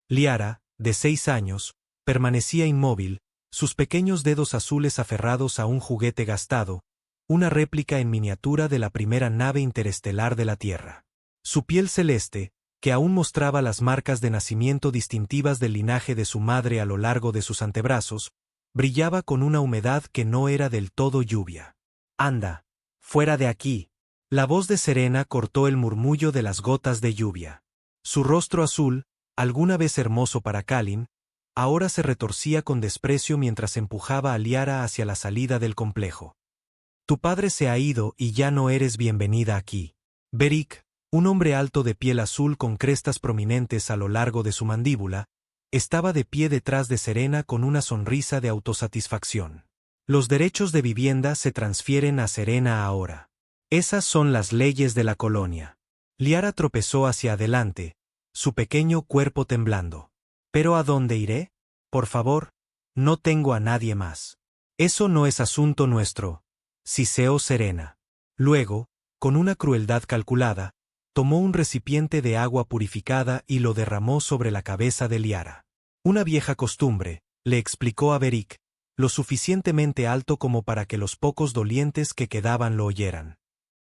Liara, de 6 años, permanecía inmóvil, sus pequeños dedos azules aferrados a un juguete gastado, una réplica en miniatura de la primera nave interestelar de la Tierra. Su piel celeste, que aún mostraba las marcas de nacimiento distintivas del linaje de su madre a lo largo de sus antebrazos, brillaba con una humedad que no era del todo lluvia. «Anda, fuera de aquí». La voz de Serena cortó el murmullo de las gotas de lluvia. Su rostro azul, alguna vez hermoso para Kalin, ahora se retorcía con desprecio mientras empujaba a Liara hacia la salida del complejo. «Tu padre se ha ido y ya no eres bienvenida aquí». Beric, un hombre alto de piel azul con crestas prominentes a lo largo de su mandíbula, estaba de pie detrás de Serena con una sonrisa de autosatisfacción. «Los derechos de vivienda se transfieren a Serena ahora. Esas son las leyes de la colonia». Liara tropezó hacia adelante, su pequeño cuerpo temblando. «¿Pero a dónde iré? Por favor, no tengo a nadie más». «Eso no es asunto nuestro», siseó Serena. Luego, con una crueldad calculada, tomó un recipiente de agua purificada y lo derramó sobre la cabeza de Liara. «Una vieja costumbre», le explicó a Beric, lo suficientemente alto como para que los pocos dolientes que quedaban lo oyeran.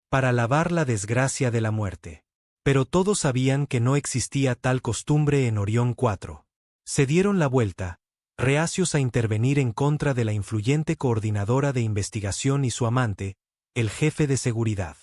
«Para lavar la desgracia de la muerte». Pero todos sabían que no existía tal costumbre en Orión 4. Se dieron la vuelta, reacios a intervenir en contra de la influyente coordinadora de investigación y su amante, el jefe de seguridad.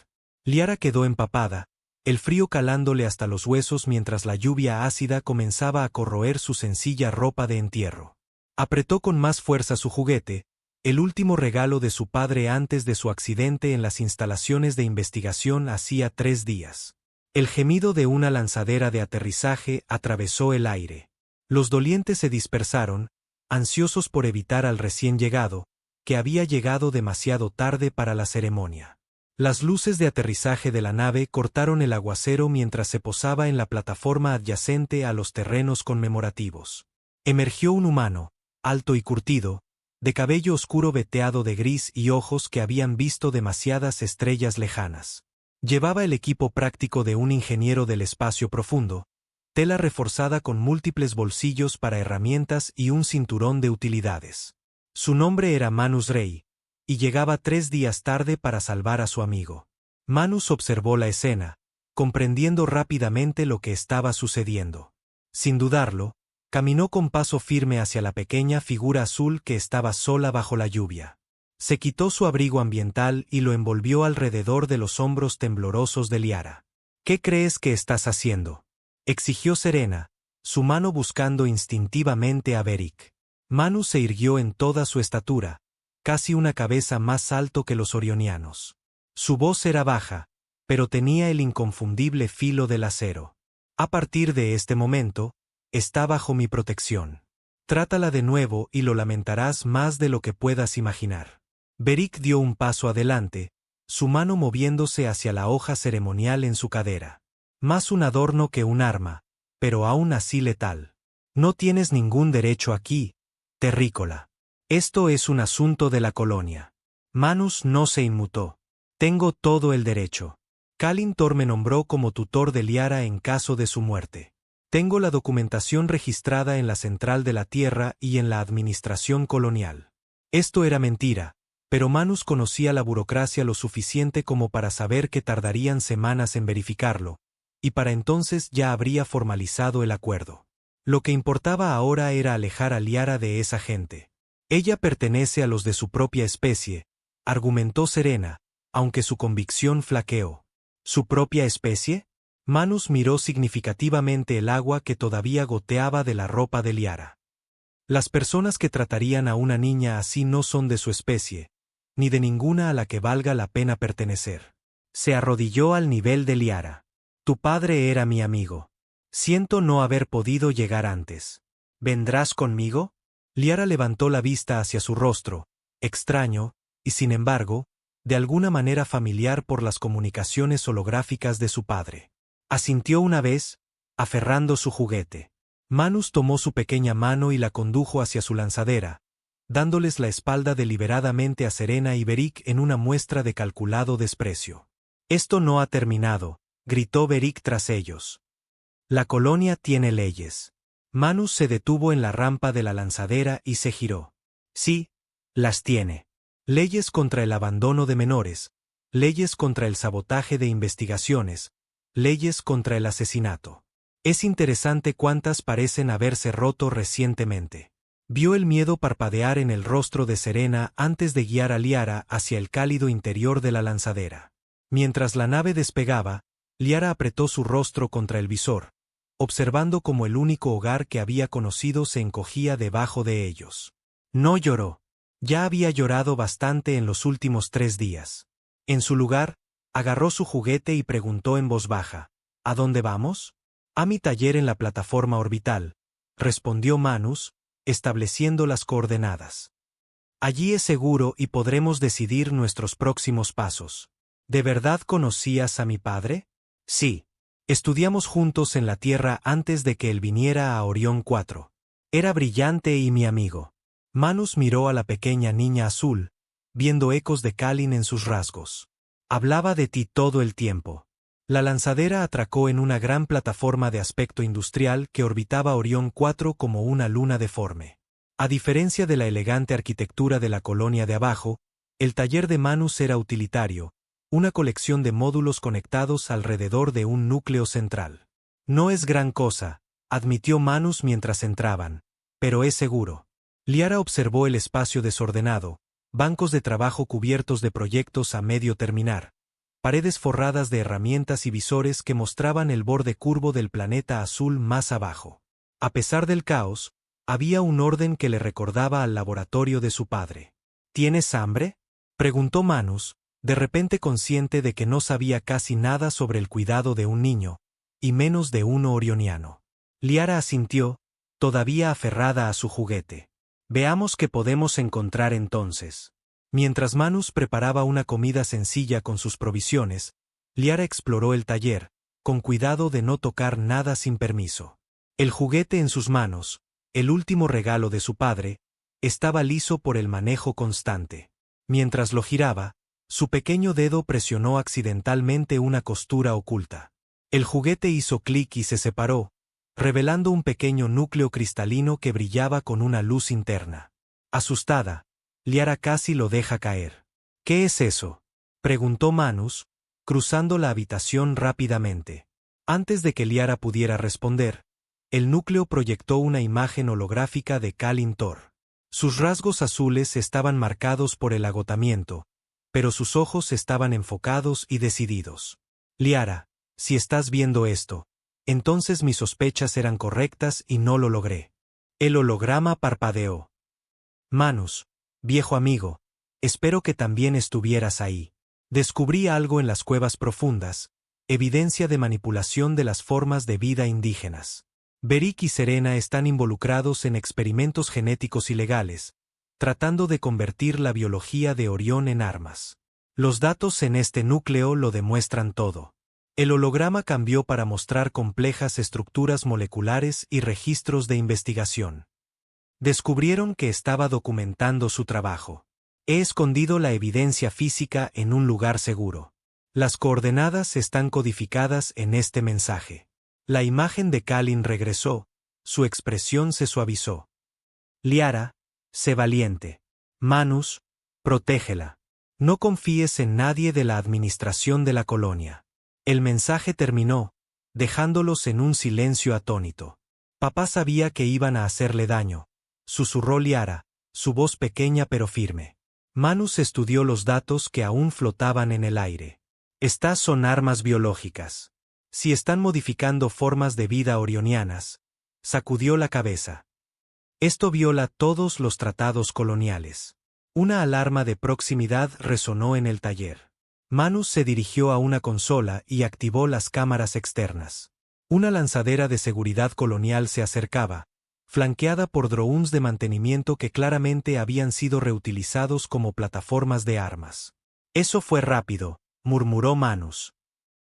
Liara quedó empapada, el frío calándole hasta los huesos mientras la lluvia ácida comenzaba a corroer su sencilla ropa de entierro. Apretó con más fuerza su juguete, el último regalo de su padre antes de su accidente en las instalaciones de investigación hacía 3 días. El gemido de una lanzadera de aterrizaje atravesó el aire. Los dolientes se dispersaron, ansiosos por evitar al recién llegado, que había llegado demasiado tarde para la ceremonia. Las luces de aterrizaje de la nave cortaron el aguacero mientras se posaba en la plataforma adyacente a los terrenos conmemorativos. Emergió un humano, alto y curtido, de cabello oscuro veteado de gris y ojos que habían visto demasiadas estrellas lejanas. Llevaba el equipo práctico de un ingeniero del espacio profundo, tela reforzada con múltiples bolsillos para herramientas y un cinturón de utilidades. Su nombre era Manus Rey, y llegaba 3 días tarde para salvar a su amigo. Manus observó la escena, comprendiendo rápidamente lo que estaba sucediendo. Sin dudarlo, caminó con paso firme hacia la pequeña figura azul que estaba sola bajo la lluvia. Se quitó su abrigo ambiental y lo envolvió alrededor de los hombros temblorosos de Liara. «¿Qué crees que estás haciendo?», exigió Serena, su mano buscando instintivamente a Beric. Manus se irguió en toda su estatura, casi una cabeza más alto que los orionianos. Su voz era baja, pero tenía el inconfundible filo del acero. «A partir de este momento, está bajo mi protección. Trátala de nuevo y lo lamentarás más de lo que puedas imaginar». Beric dio un paso adelante, su mano moviéndose hacia la hoja ceremonial en su cadera. «Más un adorno que un arma, pero aún así letal. No tienes ningún derecho aquí, terrícola. Esto es un asunto de la colonia». Manus no se inmutó. «Tengo todo el derecho. Kalin Thor me nombró como tutor de Liara en caso de su muerte. Tengo la documentación registrada en la Central de la Tierra y en la Administración Colonial». Esto era mentira, pero Manus conocía la burocracia lo suficiente como para saber que tardarían semanas en verificarlo, y para entonces ya habría formalizado el acuerdo. Lo que importaba ahora era alejar a Liara de esa gente. «Ella pertenece a los de su propia especie», argumentó Serena, aunque su convicción flaqueó. «¿Su propia especie?». Manus miró significativamente el agua que todavía goteaba de la ropa de Liara. «Las personas que tratarían a una niña así no son de su especie, ni de ninguna a la que valga la pena pertenecer». Se arrodilló al nivel de Liara. «Tu padre era mi amigo. Siento no haber podido llegar antes. ¿Vendrás conmigo?». Liara levantó la vista hacia su rostro, extraño, y sin embargo, de alguna manera familiar por las comunicaciones holográficas de su padre. Asintió una vez, aferrando su juguete. Manus tomó su pequeña mano y la condujo hacia su lanzadera, dándoles la espalda deliberadamente a Serena y Beric en una muestra de calculado desprecio. «Esto no ha terminado», gritó Beric tras ellos. «La colonia tiene leyes». Manus se detuvo en la rampa de la lanzadera y se giró. Sí, las tiene. Leyes contra el abandono de menores, leyes contra el sabotaje de investigaciones, leyes contra el asesinato. Es interesante cuántas parecen haberse roto recientemente. Vio el miedo parpadear en el rostro de Serena antes de guiar a Liara hacia el cálido interior de la lanzadera. Mientras la nave despegaba, Liara apretó su rostro contra el visor, observando cómo el único hogar que había conocido se encogía debajo de ellos. No lloró. Ya había llorado bastante en los últimos 3 días. En su lugar, agarró su juguete y preguntó en voz baja, ¿A dónde vamos? A mi taller en la plataforma orbital, respondió Manus, estableciendo las coordenadas. Allí es seguro y podremos decidir nuestros próximos pasos. ¿De verdad conocías a mi padre? Sí. Estudiamos juntos en la Tierra antes de que él viniera a Orión 4. Era brillante y mi amigo. Manus miró a la pequeña niña azul, viendo ecos de Kalin en sus rasgos. Hablaba de ti todo el tiempo. La lanzadera atracó en una gran plataforma de aspecto industrial que orbitaba Orión 4 como una luna deforme. A diferencia de la elegante arquitectura de la colonia de abajo, el taller de Manus era utilitario, una colección de módulos conectados alrededor de un núcleo central. No es gran cosa, admitió Manus mientras entraban, pero es seguro. Liara observó el espacio desordenado, bancos de trabajo cubiertos de proyectos a medio terminar, paredes forradas de herramientas y visores que mostraban el borde curvo del planeta azul más abajo. A pesar del caos, había un orden que le recordaba al laboratorio de su padre. ¿Tienes hambre?, preguntó Manus, de repente consciente de que no sabía casi nada sobre el cuidado de un niño, y menos de uno orioniano. Liara asintió, todavía aferrada a su juguete. Veamos qué podemos encontrar entonces. Mientras Manus preparaba una comida sencilla con sus provisiones, Liara exploró el taller, con cuidado de no tocar nada sin permiso. El juguete en sus manos, el último regalo de su padre, estaba liso por el manejo constante. Mientras lo giraba, su pequeño dedo presionó accidentalmente una costura oculta. El juguete hizo clic y se separó, revelando un pequeño núcleo cristalino que brillaba con una luz interna. Asustada, Liara casi lo deja caer. ¿Qué es eso?, preguntó Manus, cruzando la habitación rápidamente. Antes de que Liara pudiera responder, el núcleo proyectó una imagen holográfica de Kalin Thor. Sus rasgos azules estaban marcados por el agotamiento, pero sus ojos estaban enfocados y decididos. Liara, si estás viendo esto, entonces mis sospechas eran correctas y no lo logré. El holograma parpadeó. Manus, viejo amigo, espero que también estuvieras ahí. Descubrí algo en las cuevas profundas, evidencia de manipulación de las formas de vida indígenas. Beric y Serena están involucrados en experimentos genéticos ilegales, tratando de convertir la biología de Orión en armas. Los datos en este núcleo lo demuestran todo. El holograma cambió para mostrar complejas estructuras moleculares y registros de investigación. Descubrieron que estaba documentando su trabajo. He escondido la evidencia física en un lugar seguro. Las coordenadas están codificadas en este mensaje. La imagen de Kalin regresó, su expresión se suavizó. Liara, sé valiente. Manus, protégela. No confíes en nadie de la administración de la colonia. El mensaje terminó, dejándolos en un silencio atónito. Papá sabía que iban a hacerle daño, susurró Liara, su voz pequeña pero firme. Manus estudió los datos que aún flotaban en el aire. Estas son armas biológicas. Si están modificando formas de vida orionianas, sacudió la cabeza. Esto viola todos los tratados coloniales. Una alarma de proximidad resonó en el taller. Manus se dirigió a una consola y activó las cámaras externas. Una lanzadera de seguridad colonial se acercaba, flanqueada por drones de mantenimiento que claramente habían sido reutilizados como plataformas de armas. Eso fue rápido, murmuró Manus.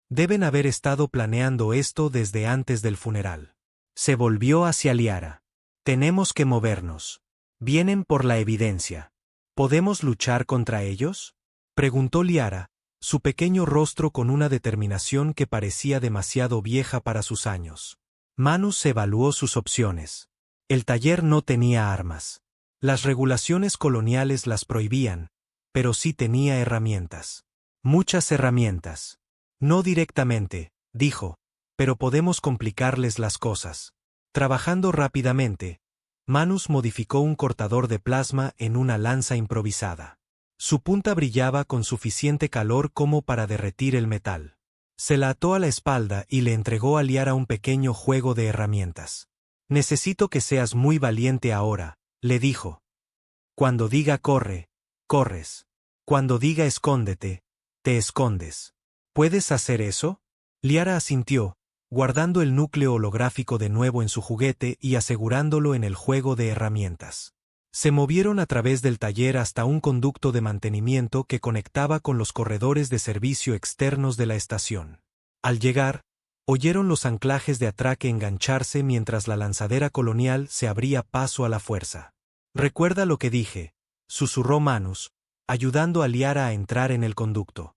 Deben haber estado planeando esto desde antes del funeral. Se volvió hacia Liara. Tenemos que movernos. Vienen por la evidencia. ¿Podemos luchar contra ellos?, preguntó Liara, su pequeño rostro con una determinación que parecía demasiado vieja para sus años. Manus evaluó sus opciones. El taller no tenía armas. Las regulaciones coloniales las prohibían, pero sí tenía herramientas. Muchas herramientas. No directamente, dijo, pero podemos complicarles las cosas. Trabajando rápidamente, Manus modificó un cortador de plasma en una lanza improvisada. Su punta brillaba con suficiente calor como para derretir el metal. Se la ató a la espalda y le entregó a Liara un pequeño juego de herramientas. Necesito que seas muy valiente ahora, le dijo. Cuando diga corre, corres. Cuando diga escóndete, te escondes. ¿Puedes hacer eso? Liara asintió, guardando el núcleo holográfico de nuevo en su juguete y asegurándolo en el juego de herramientas. Se movieron a través del taller hasta un conducto de mantenimiento que conectaba con los corredores de servicio externos de la estación. Al llegar, oyeron los anclajes de atraque engancharse mientras la lanzadera colonial se abría paso a la fuerza. «Recuerda lo que dije», susurró Manus, ayudando a Liara a entrar en el conducto.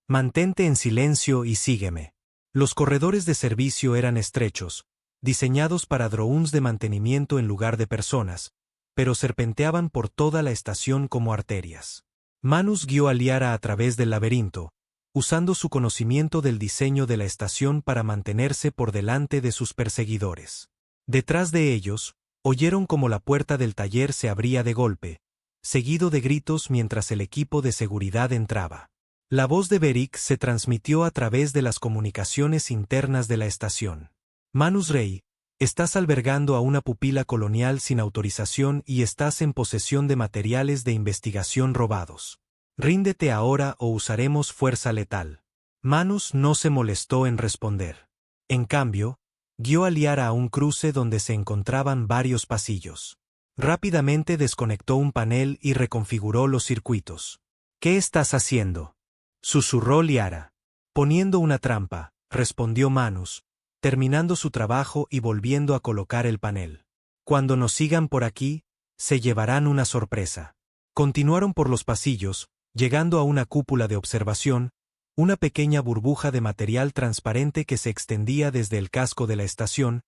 «Mantente en silencio y sígueme». Los corredores de servicio eran estrechos, diseñados para drones de mantenimiento en lugar de personas, pero serpenteaban por toda la estación como arterias. Manus guió a Liara a través del laberinto, usando su conocimiento del diseño de la estación para mantenerse por delante de sus perseguidores. Detrás de ellos, oyeron como la puerta del taller se abría de golpe, seguido de gritos mientras el equipo de seguridad entraba. La voz de Beric se transmitió a través de las comunicaciones internas de la estación. «Manus Rey, estás albergando a una pupila colonial sin autorización y estás en posesión de materiales de investigación robados. Ríndete ahora o usaremos fuerza letal». Manus no se molestó en responder. En cambio, guió a Liara a un cruce donde se encontraban varios pasillos. Rápidamente desconectó un panel y reconfiguró los circuitos. «¿Qué estás haciendo?», susurró Liara. «Poniendo una trampa», respondió Manus, terminando su trabajo y volviendo a colocar el panel. «Cuando nos sigan por aquí, se llevarán una sorpresa». Continuaron por los pasillos, llegando a una cúpula de observación, una pequeña burbuja de material transparente que se extendía desde el casco de la estación,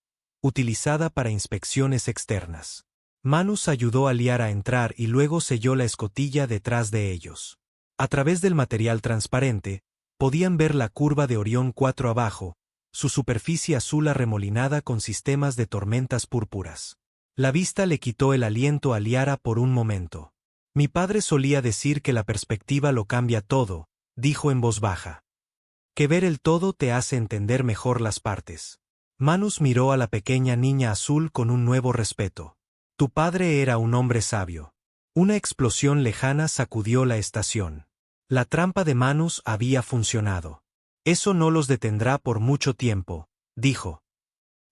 utilizada para inspecciones externas. Manus ayudó a Liara a entrar y luego selló la escotilla detrás de ellos. A través del material transparente, podían ver la curva de Orión 4 abajo, su superficie azul arremolinada con sistemas de tormentas púrpuras. La vista le quitó el aliento a Liara por un momento. «Mi padre solía decir que la perspectiva lo cambia todo», dijo en voz baja. «Que ver el todo te hace entender mejor las partes». Manus miró a la pequeña niña azul con un nuevo respeto. «Tu padre era un hombre sabio». Una explosión lejana sacudió la estación. La trampa de Manus había funcionado. «Eso no los detendrá por mucho tiempo», dijo.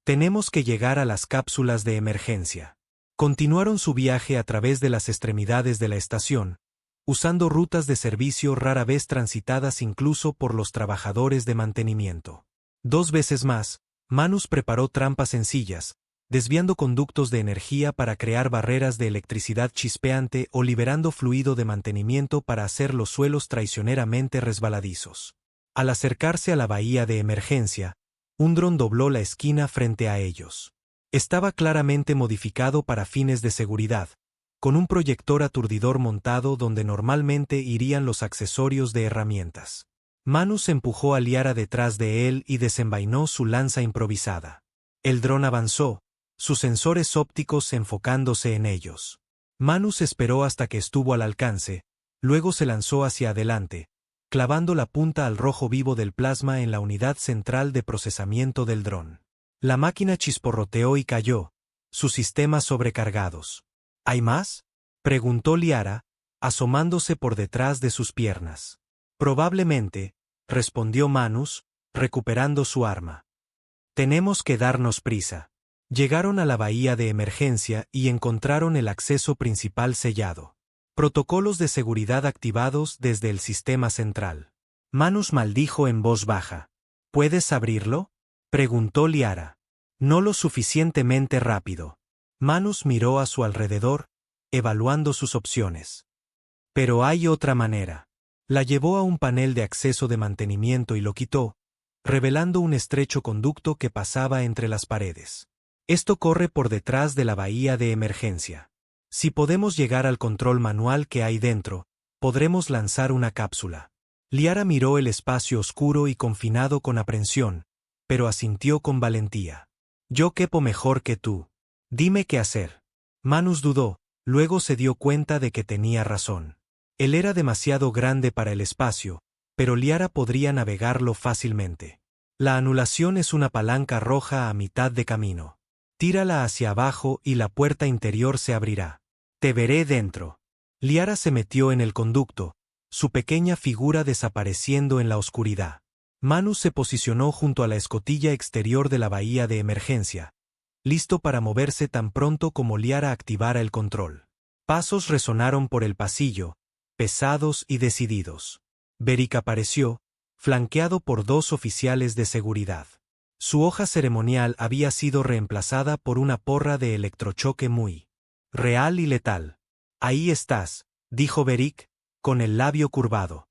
«Tenemos que llegar a las cápsulas de emergencia». Continuaron su viaje a través de las extremidades de la estación, usando rutas de servicio rara vez transitadas incluso por los trabajadores de mantenimiento. 2 veces más, Manus preparó trampas sencillas, desviando conductos de energía para crear barreras de electricidad chispeante o liberando fluido de mantenimiento para hacer los suelos traicioneramente resbaladizos. Al acercarse a la bahía de emergencia, un dron dobló la esquina frente a ellos. Estaba claramente modificado para fines de seguridad, con un proyector aturdidor montado donde normalmente irían los accesorios de herramientas. Manus empujó a Liara detrás de él y desenvainó su lanza improvisada. El dron avanzó, sus sensores ópticos enfocándose en ellos. Manus esperó hasta que estuvo al alcance, luego se lanzó hacia adelante, clavando la punta al rojo vivo del plasma en la unidad central de procesamiento del dron. La máquina chisporroteó y cayó, sus sistemas sobrecargados. ¿Hay más?, preguntó Liara, asomándose por detrás de sus piernas. Probablemente, respondió Manus, recuperando su arma. Tenemos que darnos prisa. Llegaron a la bahía de emergencia y encontraron el acceso principal sellado. Protocolos de seguridad activados desde el sistema central. Manus maldijo en voz baja. ¿Puedes abrirlo?, preguntó Liara. No lo suficientemente rápido. Manus miró a su alrededor, evaluando sus opciones. Pero hay otra manera. La llevó a un panel de acceso de mantenimiento y lo quitó, revelando un estrecho conducto que pasaba entre las paredes. Esto corre por detrás de la bahía de emergencia. Si podemos llegar al control manual que hay dentro, podremos lanzar una cápsula. Liara miró el espacio oscuro y confinado con aprensión, pero asintió con valentía. Yo quepo mejor que tú. Dime qué hacer. Manus dudó, luego se dio cuenta de que tenía razón. Él era demasiado grande para el espacio, pero Liara podría navegarlo fácilmente. La anulación es una palanca roja a mitad de camino. Tírala hacia abajo y la puerta interior se abrirá. Te veré dentro. Liara se metió en el conducto, su pequeña figura desapareciendo en la oscuridad. Manus se posicionó junto a la escotilla exterior de la bahía de emergencia, listo para moverse tan pronto como Liara activara el control. Pasos resonaron por el pasillo, pesados y decididos. Beric apareció, flanqueado por 2 oficiales de seguridad. Su hoja ceremonial había sido reemplazada por una porra de electrochoque muy real y letal. Ahí estás, dijo Beric, con el labio curvado.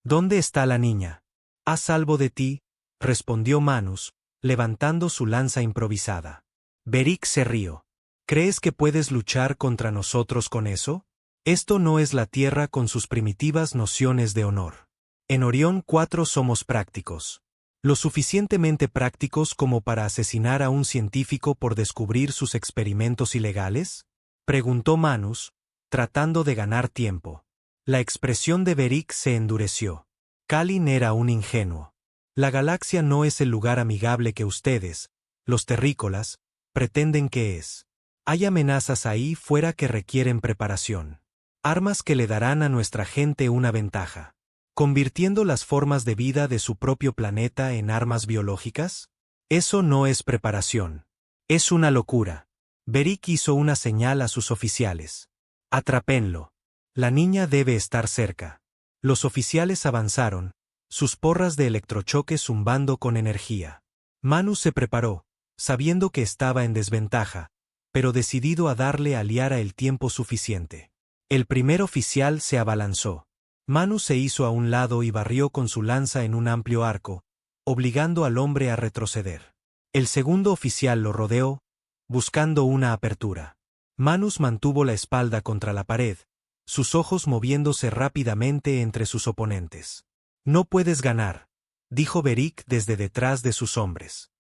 ¿Dónde está la niña? A salvo de ti, respondió Manus, levantando su lanza improvisada. Beric se rió. ¿Crees que puedes luchar contra nosotros con eso? Esto no es la Tierra con sus primitivas nociones de honor. En Orión 4 somos prácticos. Lo suficientemente prácticos como para asesinar a un científico por descubrir sus experimentos ilegales? Preguntó Manus, tratando de ganar tiempo. La expresión de Beric se endureció. Kalin era un ingenuo. La galaxia no es el lugar amigable que ustedes, los terrícolas, pretenden que es. Hay amenazas ahí fuera que requieren preparación. Armas que le darán a nuestra gente una ventaja. ¿Convirtiendo las formas de vida de su propio planeta en armas biológicas? Eso no es preparación. Es una locura. Beric hizo una señal a sus oficiales. Atrápenlo. La niña debe estar cerca. Los oficiales avanzaron, sus porras de electrochoque zumbando con energía. Manus se preparó, sabiendo que estaba en desventaja, pero decidido a darle a Liara el tiempo suficiente. El primer oficial se abalanzó. Manus se hizo a un lado y barrió con su lanza en un amplio arco, obligando al hombre a retroceder. El segundo oficial lo rodeó, buscando una apertura. Manus mantuvo la espalda contra la pared, sus ojos moviéndose rápidamente entre sus oponentes. No puedes ganar, dijo Beric desde detrás de sus hombres.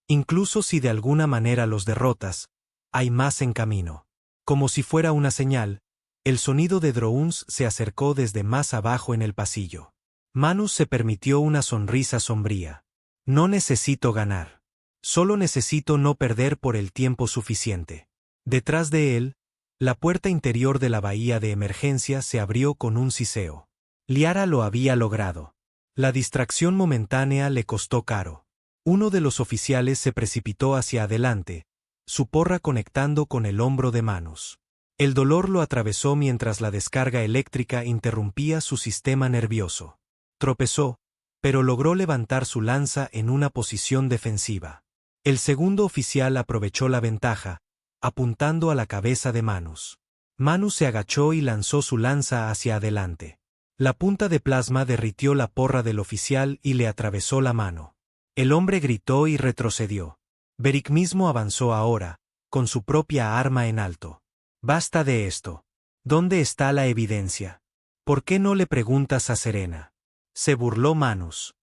Incluso si de alguna manera los derrotas, hay más en camino. Como si fuera una señal, el sonido de drones se acercó desde más abajo en el pasillo. Manus se permitió una sonrisa sombría. No necesito ganar. Solo necesito no perder por el tiempo suficiente. Detrás de él, la puerta interior de la bahía de emergencia se abrió con un siseo. Liara lo había logrado. La distracción momentánea le costó caro. Uno de los oficiales se precipitó hacia adelante, su porra conectando con el hombro de Manus. El dolor lo atravesó mientras la descarga eléctrica interrumpía su sistema nervioso. Tropezó, pero logró levantar su lanza en una posición defensiva. El segundo oficial aprovechó la ventaja, apuntando a la cabeza de Manus. Manus se agachó y lanzó su lanza hacia adelante. La punta de plasma derritió la porra del oficial y le atravesó la mano. El hombre gritó y retrocedió. Beric mismo avanzó ahora, con su propia arma en alto. Basta de esto. ¿Dónde está la evidencia? ¿Por qué no le preguntas a Serena? Se burló Manus.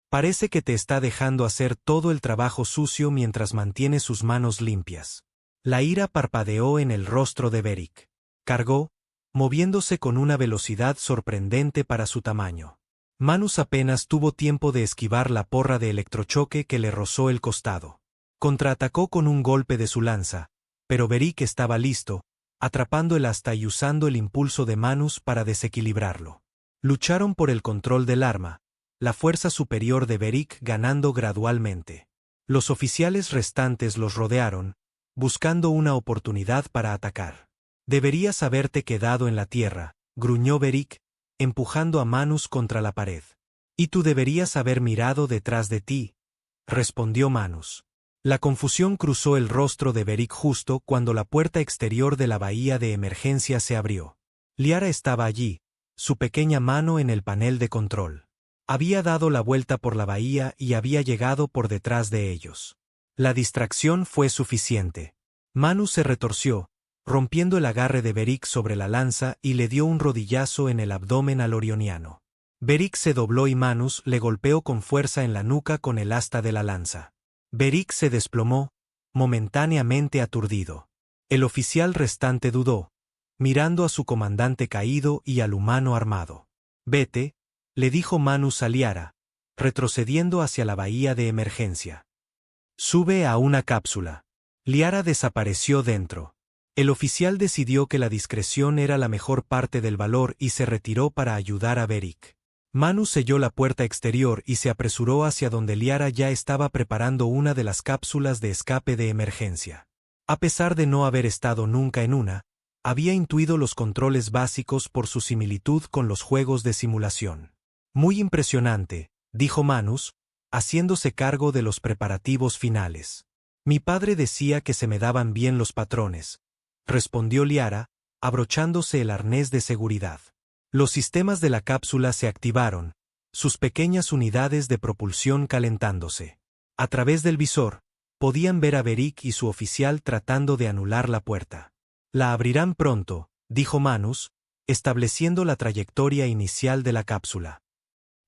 Parece que te está dejando hacer todo el trabajo sucio mientras mantiene sus manos limpias. La ira parpadeó en el rostro de Beric. Cargó, moviéndose con una velocidad sorprendente para su tamaño. Manus apenas tuvo tiempo de esquivar la porra de electrochoque que le rozó el costado. Contraatacó con un golpe de su lanza, pero Beric estaba listo, atrapando el asta y usando el impulso de Manus para desequilibrarlo. Lucharon por el control del arma, la fuerza superior de Beric ganando gradualmente. Los oficiales restantes los rodearon, buscando una oportunidad para atacar. Deberías haberte quedado en la tierra, gruñó Beric, empujando a Manus contra la pared. Y tú deberías haber mirado detrás de ti, respondió Manus. La confusión cruzó el rostro de Beric justo cuando la puerta exterior de la bahía de emergencia se abrió. Liara estaba allí, su pequeña mano en el panel de control. Había dado la vuelta por la bahía y había llegado por detrás de ellos. La distracción fue suficiente. Manus se retorció, rompiendo el agarre de Beric sobre la lanza y le dio un rodillazo en el abdomen al orioniano. Beric se dobló y Manus le golpeó con fuerza en la nuca con el asta de la lanza. Beric se desplomó, momentáneamente aturdido. El oficial restante dudó, mirando a su comandante caído y al humano armado. «Vete», le dijo Manus a Liara, retrocediendo hacia la bahía de emergencia. «Sube a una cápsula». Liara desapareció dentro. El oficial decidió que la discreción era la mejor parte del valor y se retiró para ayudar a Beric. Manus selló la puerta exterior y se apresuró hacia donde Liara ya estaba preparando una de las cápsulas de escape de emergencia. A pesar de no haber estado nunca en una, había intuido los controles básicos por su similitud con los juegos de simulación. «Muy impresionante», dijo Manus, haciéndose cargo de los preparativos finales. «Mi padre decía que se me daban bien los patrones», respondió Liara, abrochándose el arnés de seguridad. Los sistemas de la cápsula se activaron, sus pequeñas unidades de propulsión calentándose. A través del visor, podían ver a Beric y su oficial tratando de anular la puerta. «La abrirán pronto», dijo Manus, estableciendo la trayectoria inicial de la cápsula.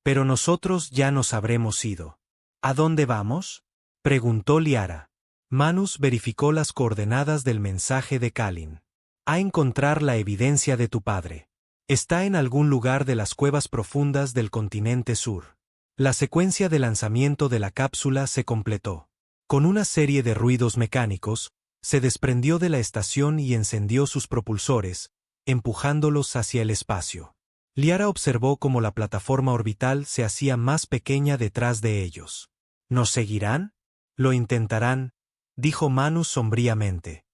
«Pero nosotros ya nos habremos ido». «¿A dónde vamos?», preguntó Liara. Manus verificó las coordenadas del mensaje de Kalin. «A encontrar la evidencia de tu padre. Está en algún lugar de las cuevas profundas del continente sur». La secuencia de lanzamiento de la cápsula se completó. Con una serie de ruidos mecánicos, se desprendió de la estación y encendió sus propulsores, empujándolos hacia el espacio. Liara observó cómo la plataforma orbital se hacía más pequeña detrás de ellos. «¿Nos seguirán?». «Lo intentarán», dijo Manus sombríamente.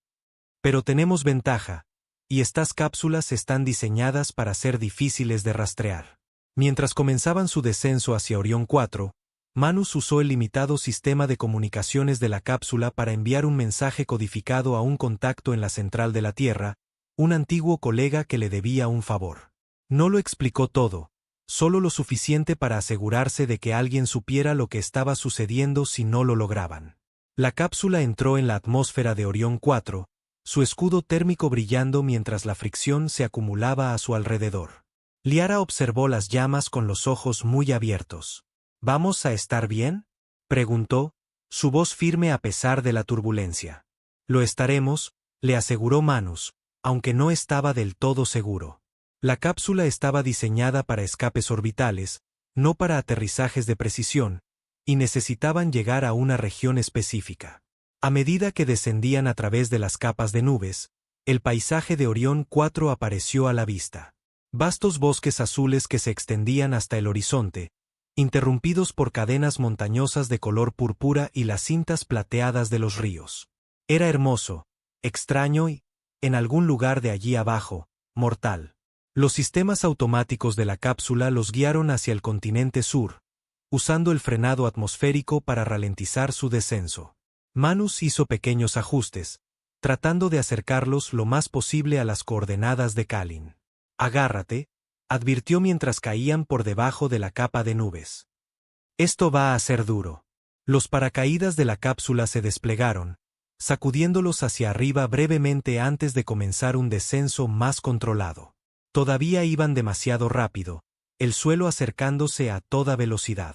«Pero tenemos ventaja, y estas cápsulas están diseñadas para ser difíciles de rastrear». Mientras comenzaban su descenso hacia Orión 4, Manus usó el limitado sistema de comunicaciones de la cápsula para enviar un mensaje codificado a un contacto en la central de la Tierra, un antiguo colega que le debía un favor. No lo explicó todo, solo lo suficiente para asegurarse de que alguien supiera lo que estaba sucediendo si no lo lograban. La cápsula entró en la atmósfera de Orión 4, su escudo térmico brillando mientras la fricción se acumulaba a su alrededor. Liara observó las llamas con los ojos muy abiertos. «¿Vamos a estar bien?», preguntó, su voz firme a pesar de la turbulencia. «Lo estaremos», le aseguró Manus, aunque no estaba del todo seguro. La cápsula estaba diseñada para escapes orbitales, no para aterrizajes de precisión, y necesitaban llegar a una región específica. A medida que descendían a través de las capas de nubes, el paisaje de Orión 4 apareció a la vista. Vastos bosques azules que se extendían hasta el horizonte, interrumpidos por cadenas montañosas de color púrpura y las cintas plateadas de los ríos. Era hermoso, extraño y, en algún lugar de allí abajo, mortal. Los sistemas automáticos de la cápsula los guiaron hacia el continente sur, usando el frenado atmosférico para ralentizar su descenso. Manus hizo pequeños ajustes, tratando de acercarlos lo más posible a las coordenadas de Kalin. «Agárrate», advirtió mientras caían por debajo de la capa de nubes. «Esto va a ser duro». Los paracaídas de la cápsula se desplegaron, sacudiéndolos hacia arriba brevemente antes de comenzar un descenso más controlado. Todavía iban demasiado rápido, el suelo acercándose a toda velocidad.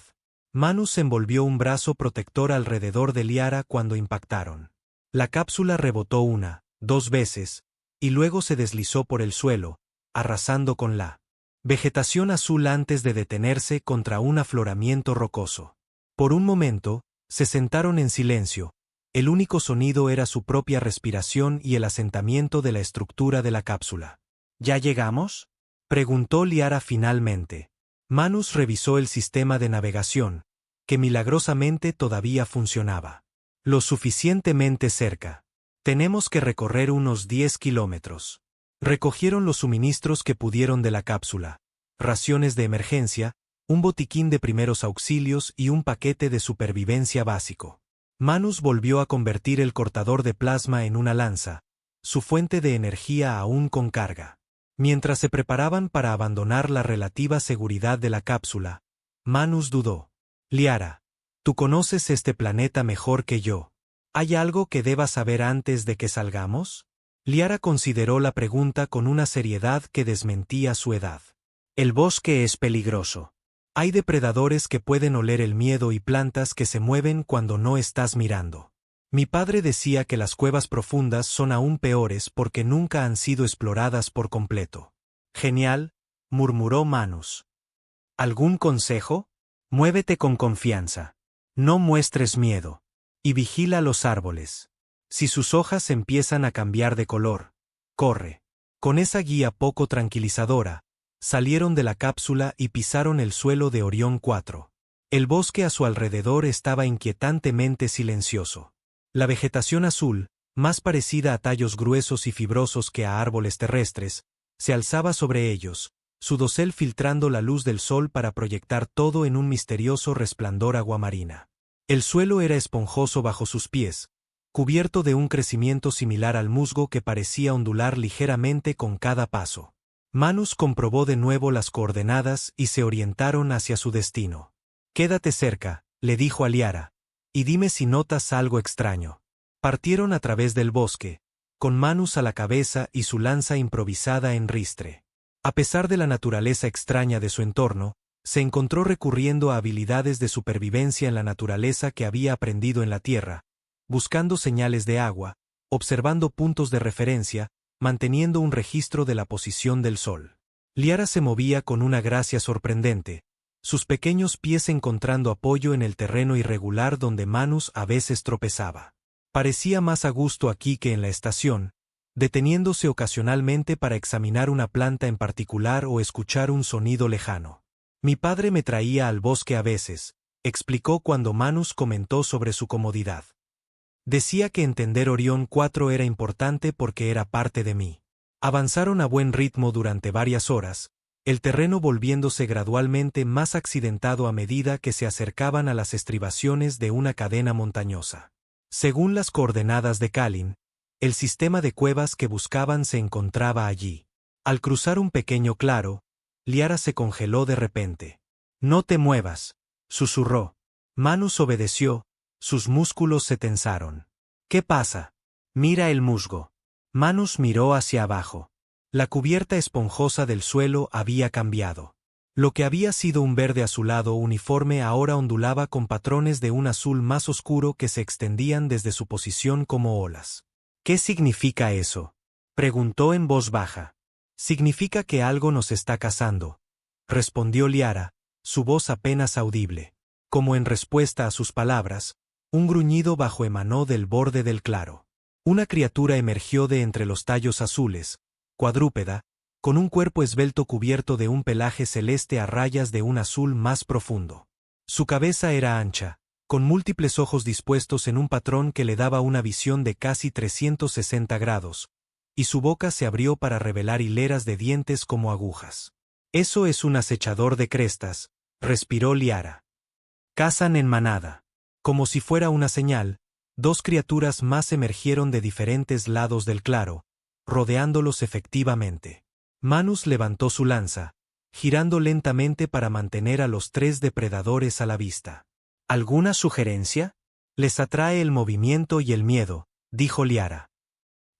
Manus envolvió un brazo protector alrededor de Liara cuando impactaron. La cápsula rebotó una, 2 veces, y luego se deslizó por el suelo, arrasando con la vegetación azul antes de detenerse contra un afloramiento rocoso. Por un momento, se sentaron en silencio, el único sonido era su propia respiración y el asentamiento de la estructura de la cápsula. «¿Ya llegamos?», preguntó Liara finalmente. Manus revisó el sistema de navegación, que milagrosamente todavía funcionaba. «Lo suficientemente cerca. Tenemos que recorrer unos 10 kilómetros». Recogieron los suministros que pudieron de la cápsula, raciones de emergencia, un botiquín de primeros auxilios y un paquete de supervivencia básico. Manus volvió a convertir el cortador de plasma en una lanza, su fuente de energía aún con carga. Mientras se preparaban para abandonar la relativa seguridad de la cápsula, Manus dudó. Liara, tú conoces este planeta mejor que yo. ¿Hay algo que debas saber antes de que salgamos? Liara consideró la pregunta con una seriedad que desmentía su edad. El bosque es peligroso. Hay depredadores que pueden oler el miedo y plantas que se mueven cuando no estás mirando. Mi padre decía que las cuevas profundas son aún peores porque nunca han sido exploradas por completo. Genial, murmuró Manus. ¿Algún consejo? Muévete con confianza. No muestres miedo. Y vigila los árboles. Si sus hojas empiezan a cambiar de color, corre. Con esa guía poco tranquilizadora, salieron de la cápsula y pisaron el suelo de Orión 4. El bosque a su alrededor estaba inquietantemente silencioso. La vegetación azul, más parecida a tallos gruesos y fibrosos que a árboles terrestres, se alzaba sobre ellos, su dosel filtrando la luz del sol para proyectar todo en un misterioso resplandor aguamarina. El suelo era esponjoso bajo sus pies, cubierto de un crecimiento similar al musgo que parecía ondular ligeramente con cada paso. Manus comprobó de nuevo las coordenadas y se orientaron hacia su destino. Quédate cerca, le dijo a Liara, y dime si notas algo extraño. Partieron a través del bosque, con Manus a la cabeza y su lanza improvisada en ristre. A pesar de la naturaleza extraña de su entorno, se encontró recurriendo a habilidades de supervivencia en la naturaleza que había aprendido en la tierra, buscando señales de agua, observando puntos de referencia, manteniendo un registro de la posición del sol. Liara se movía con una gracia sorprendente, sus pequeños pies encontrando apoyo en el terreno irregular donde Manus a veces tropezaba. Parecía más a gusto aquí que en la estación, deteniéndose ocasionalmente para examinar una planta en particular o escuchar un sonido lejano. Mi padre me traía al bosque a veces, explicó cuando Manus comentó sobre su comodidad. Decía que entender Orión 4 era importante porque era parte de mí. Avanzaron a buen ritmo durante varias horas, el terreno volviéndose gradualmente más accidentado a medida que se acercaban a las estribaciones de una cadena montañosa. Según las coordenadas de Kalin, el sistema de cuevas que buscaban se encontraba allí. Al cruzar un pequeño claro, Liara se congeló de repente. «No te muevas», susurró. Manus obedeció, sus músculos se tensaron. «¿Qué pasa?» «Mira el musgo». Manus miró hacia abajo. La cubierta esponjosa del suelo había cambiado. Lo que había sido un verde azulado uniforme ahora ondulaba con patrones de un azul más oscuro que se extendían desde su posición como olas. «¿Qué significa eso?», preguntó en voz baja. «Significa que algo nos está cazando», respondió Liara, su voz apenas audible. Como en respuesta a sus palabras, un gruñido bajo emanó del borde del claro. Una criatura emergió de entre los tallos azules, cuadrúpeda, con un cuerpo esbelto cubierto de un pelaje celeste a rayas de un azul más profundo. Su cabeza era ancha, con múltiples ojos dispuestos en un patrón que le daba una visión de casi 360 grados, y su boca se abrió para revelar hileras de dientes como agujas. «Eso es un acechador de crestas», respiró Liara. «Cazan en manada». Como si fuera una señal, dos criaturas más emergieron de diferentes lados del claro, rodeándolos efectivamente. Manus levantó su lanza, girando lentamente para mantener a los tres depredadores a la vista. «¿Alguna sugerencia?» «Les atrae el movimiento y el miedo», dijo Liara.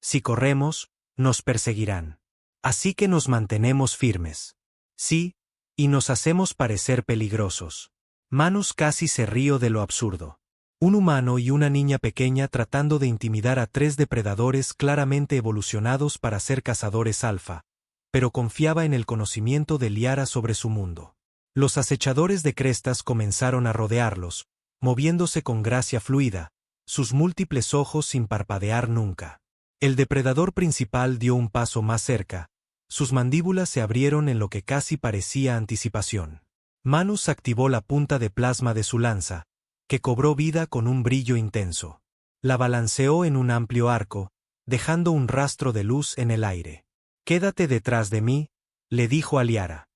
«Si corremos, nos perseguirán. Así que nos mantenemos firmes». «Sí, y nos hacemos parecer peligrosos». Manus casi se rió de lo absurdo. Un humano y una niña pequeña tratando de intimidar a tres depredadores claramente evolucionados para ser cazadores alfa, pero confiaba en el conocimiento de Liara sobre su mundo. Los acechadores de crestas comenzaron a rodearlos, moviéndose con gracia fluida, sus múltiples ojos sin parpadear nunca. El depredador principal dio un paso más cerca, sus mandíbulas se abrieron en lo que casi parecía anticipación. Manus activó la punta de plasma de su lanza, que cobró vida con un brillo intenso. La balanceó en un amplio arco, dejando un rastro de luz en el aire. «Quédate detrás de mí», le dijo a Liara.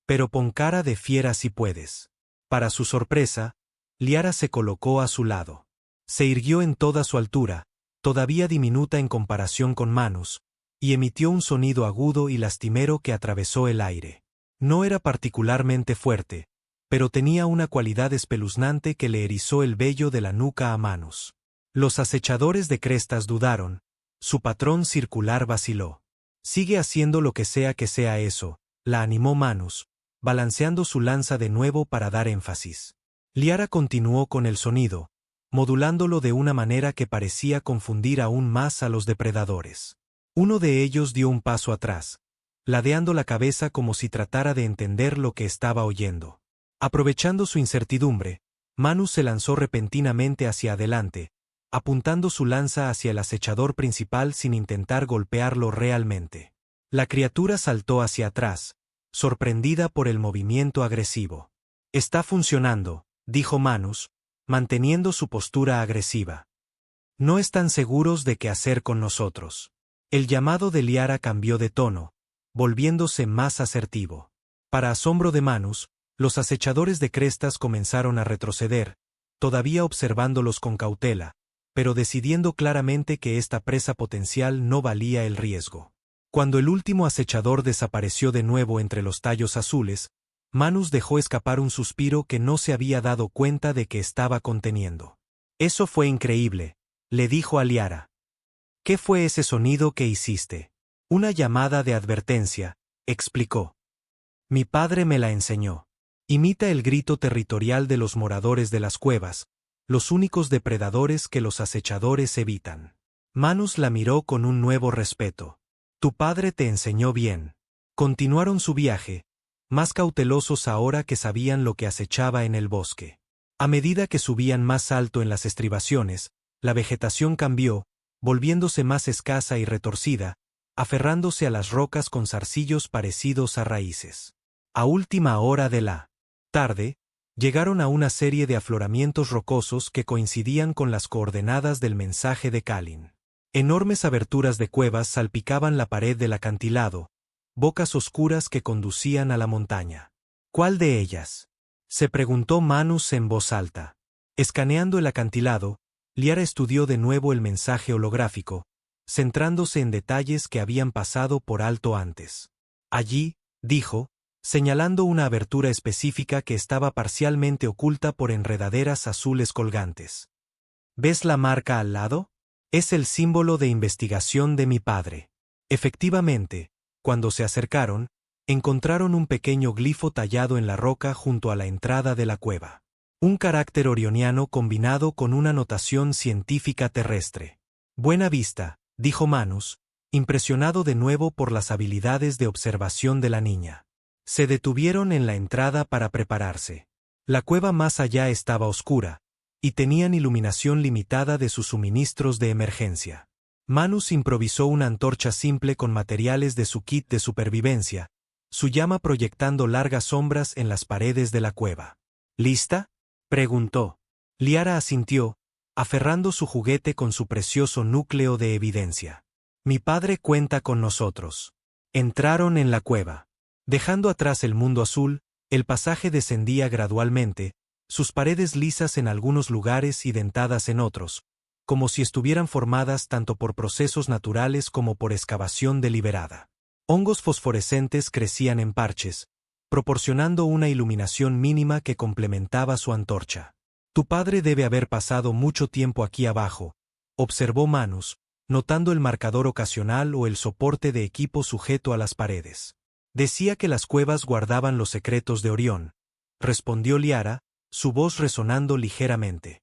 «Pero pon cara de fiera si puedes». Para su sorpresa, Liara se colocó a su lado. Se irguió en toda su altura, todavía diminuta en comparación con Manus, y emitió un sonido agudo y lastimero que atravesó el aire. No era particularmente fuerte, pero tenía una cualidad espeluznante que le erizó el vello de la nuca a Manus. Los acechadores de crestas dudaron. Su patrón circular vaciló. «Sigue haciendo lo que sea eso», la animó Manus, balanceando su lanza de nuevo para dar énfasis. Liara continuó con el sonido, modulándolo de una manera que parecía confundir aún más a los depredadores. Uno de ellos dio un paso atrás, ladeando la cabeza como si tratara de entender lo que estaba oyendo. Aprovechando su incertidumbre, Manus se lanzó repentinamente hacia adelante, apuntando su lanza hacia el acechador principal sin intentar golpearlo realmente. La criatura saltó hacia atrás, sorprendida por el movimiento agresivo. «Está funcionando», dijo Manus, manteniendo su postura agresiva. «No están seguros de qué hacer con nosotros». El llamado de Liara cambió de tono, volviéndose más asertivo. Para asombro de Manus, los acechadores de crestas comenzaron a retroceder, todavía observándolos con cautela, pero decidiendo claramente que esta presa potencial no valía el riesgo. Cuando el último acechador desapareció de nuevo entre los tallos azules, Manus dejó escapar un suspiro que no se había dado cuenta de que estaba conteniendo. «Eso fue increíble», le dijo a Liara. «¿Qué fue ese sonido que hiciste?» «Una llamada de advertencia», explicó. «Mi padre me la enseñó. Imita el grito territorial de los moradores de las cuevas, los únicos depredadores que los acechadores evitan». Manus la miró con un nuevo respeto. «Tu padre te enseñó bien». Continuaron su viaje, más cautelosos ahora que sabían lo que acechaba en el bosque. A medida que subían más alto en las estribaciones, la vegetación cambió, volviéndose más escasa y retorcida, aferrándose a las rocas con zarcillos parecidos a raíces. A última hora de la tarde, llegaron a una serie de afloramientos rocosos que coincidían con las coordenadas del mensaje de Kalin. Enormes aberturas de cuevas salpicaban la pared del acantilado, bocas oscuras que conducían a la montaña. «¿Cuál de ellas?», se preguntó Manus en voz alta. Escaneando el acantilado, Liara estudió de nuevo el mensaje holográfico, centrándose en detalles que habían pasado por alto antes. «Allí», dijo, señalando una abertura específica que estaba parcialmente oculta por enredaderas azules colgantes. «¿Ves la marca al lado? Es el símbolo de investigación de mi padre». Efectivamente, cuando se acercaron, encontraron un pequeño glifo tallado en la roca junto a la entrada de la cueva. Un carácter orioniano combinado con una notación científica terrestre. «Buena vista», dijo Manus, impresionado de nuevo por las habilidades de observación de la niña. Se detuvieron en la entrada para prepararse. La cueva más allá estaba oscura, y tenían iluminación limitada de sus suministros de emergencia. Manus improvisó una antorcha simple con materiales de su kit de supervivencia, su llama proyectando largas sombras en las paredes de la cueva. «¿Lista?», preguntó. Liara asintió, aferrando su juguete con su precioso núcleo de evidencia. «Mi padre cuenta con nosotros». Entraron en la cueva. Dejando atrás el mundo azul, el pasaje descendía gradualmente, sus paredes lisas en algunos lugares y dentadas en otros, como si estuvieran formadas tanto por procesos naturales como por excavación deliberada. Hongos fosforescentes crecían en parches, proporcionando una iluminación mínima que complementaba su antorcha. «Tu padre debe haber pasado mucho tiempo aquí abajo», observó Manus, notando el marcador ocasional o el soporte de equipo sujeto a las paredes. «Decía que las cuevas guardaban los secretos de Orión», respondió Liara, su voz resonando ligeramente.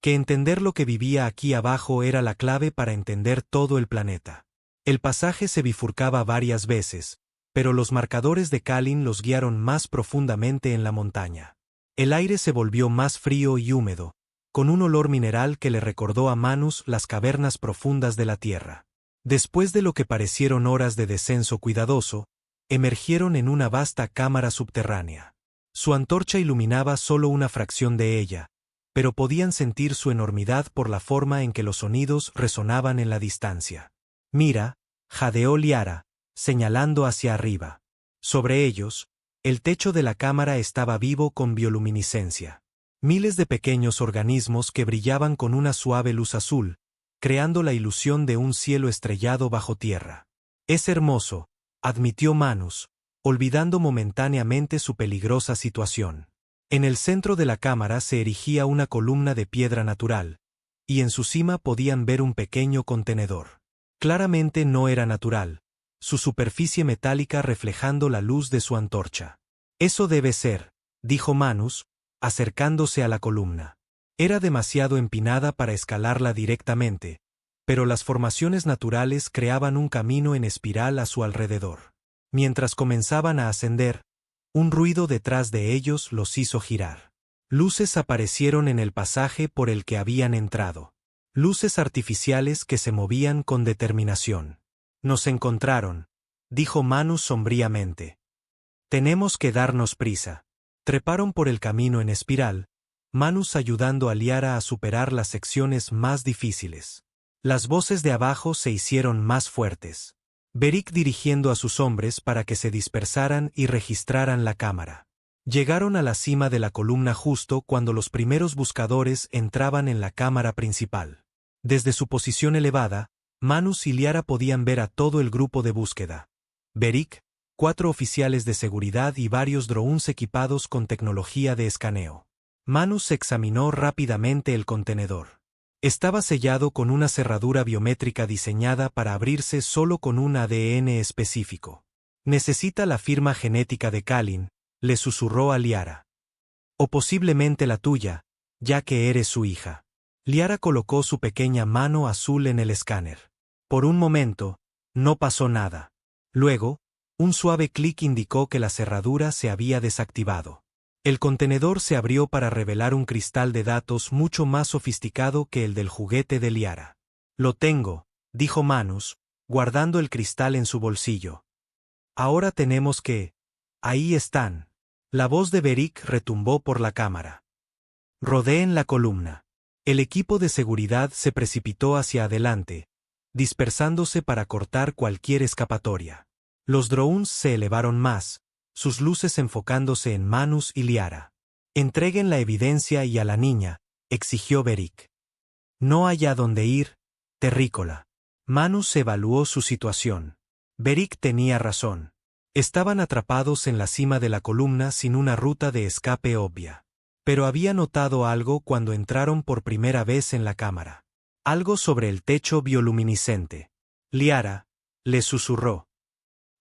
«Que entender lo que vivía aquí abajo era la clave para entender todo el planeta». El pasaje se bifurcaba varias veces, pero los marcadores de Kalin los guiaron más profundamente en la montaña. El aire se volvió más frío y húmedo, con un olor mineral que le recordó a Manus las cavernas profundas de la Tierra. Después de lo que parecieron horas de descenso cuidadoso, emergieron en una vasta cámara subterránea. Su antorcha iluminaba solo una fracción de ella, pero podían sentir su enormidad por la forma en que los sonidos resonaban en la distancia. «Mira», jadeó Liara, señalando hacia arriba. Sobre ellos, el techo de la cámara estaba vivo con bioluminiscencia. Miles de pequeños organismos que brillaban con una suave luz azul, creando la ilusión de un cielo estrellado bajo tierra. «Es hermoso», admitió Manus, olvidando momentáneamente su peligrosa situación. En el centro de la cámara se erigía una columna de piedra natural, y en su cima podían ver un pequeño contenedor. Claramente no era natural, su superficie metálica reflejando la luz de su antorcha. Eso debe ser, dijo Manus, acercándose a la columna. Era demasiado empinada para escalarla directamente, pero las formaciones naturales creaban un camino en espiral a su alrededor. Mientras comenzaban a ascender, un ruido detrás de ellos los hizo girar. Luces aparecieron en el pasaje por el que habían entrado. Luces artificiales que se movían con determinación. Nos encontraron, dijo Manus sombríamente. Tenemos que darnos prisa. Treparon por el camino en espiral, Manus ayudando a Liara a superar las secciones más difíciles. Las voces de abajo se hicieron más fuertes. Beric dirigiendo a sus hombres para que se dispersaran y registraran la cámara. Llegaron a la cima de la columna justo cuando los primeros buscadores entraban en la cámara principal. Desde su posición elevada, Manus y Liara podían ver a todo el grupo de búsqueda. Beric, 4 oficiales de seguridad y varios drones equipados con tecnología de escaneo. Manus examinó rápidamente el contenedor. Estaba sellado con una cerradura biométrica diseñada para abrirse solo con un ADN específico. Necesita la firma genética de Kalin, le susurró a Liara. O posiblemente la tuya, ya que eres su hija. Liara colocó su pequeña mano azul en el escáner. Por un momento, no pasó nada. Luego, un suave clic indicó que la cerradura se había desactivado. El contenedor se abrió para revelar un cristal de datos mucho más sofisticado que el del juguete de Liara. Lo tengo, dijo Manus, guardando el cristal en su bolsillo. Ahora tenemos que... Ahí están. La voz de Beric retumbó por la cámara. Rodeen la columna. El equipo de seguridad se precipitó hacia adelante, dispersándose para cortar cualquier escapatoria. Los drones se elevaron más, sus luces enfocándose en Manus y Liara. Entreguen la evidencia y a la niña, exigió Beric. No hay a dónde ir, terrícola. Manus evaluó su situación. Beric tenía razón. Estaban atrapados en la cima de la columna sin una ruta de escape obvia. Pero había notado algo cuando entraron por primera vez en la cámara. Algo sobre el techo bioluminiscente. Liara, le susurró.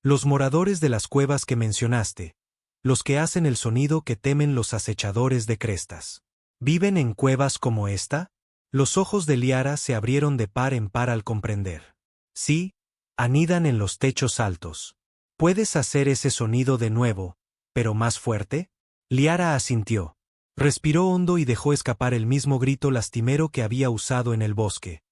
Los moradores de las cuevas que mencionaste, los que hacen el sonido que temen los acechadores de crestas. ¿Viven en cuevas como esta? Los ojos de Liara se abrieron de par en par al comprender. Sí, anidan en los techos altos. ¿Puedes hacer ese sonido de nuevo, pero más fuerte? Liara asintió. Respiró hondo y dejó escapar el mismo grito lastimero que había usado en el bosque,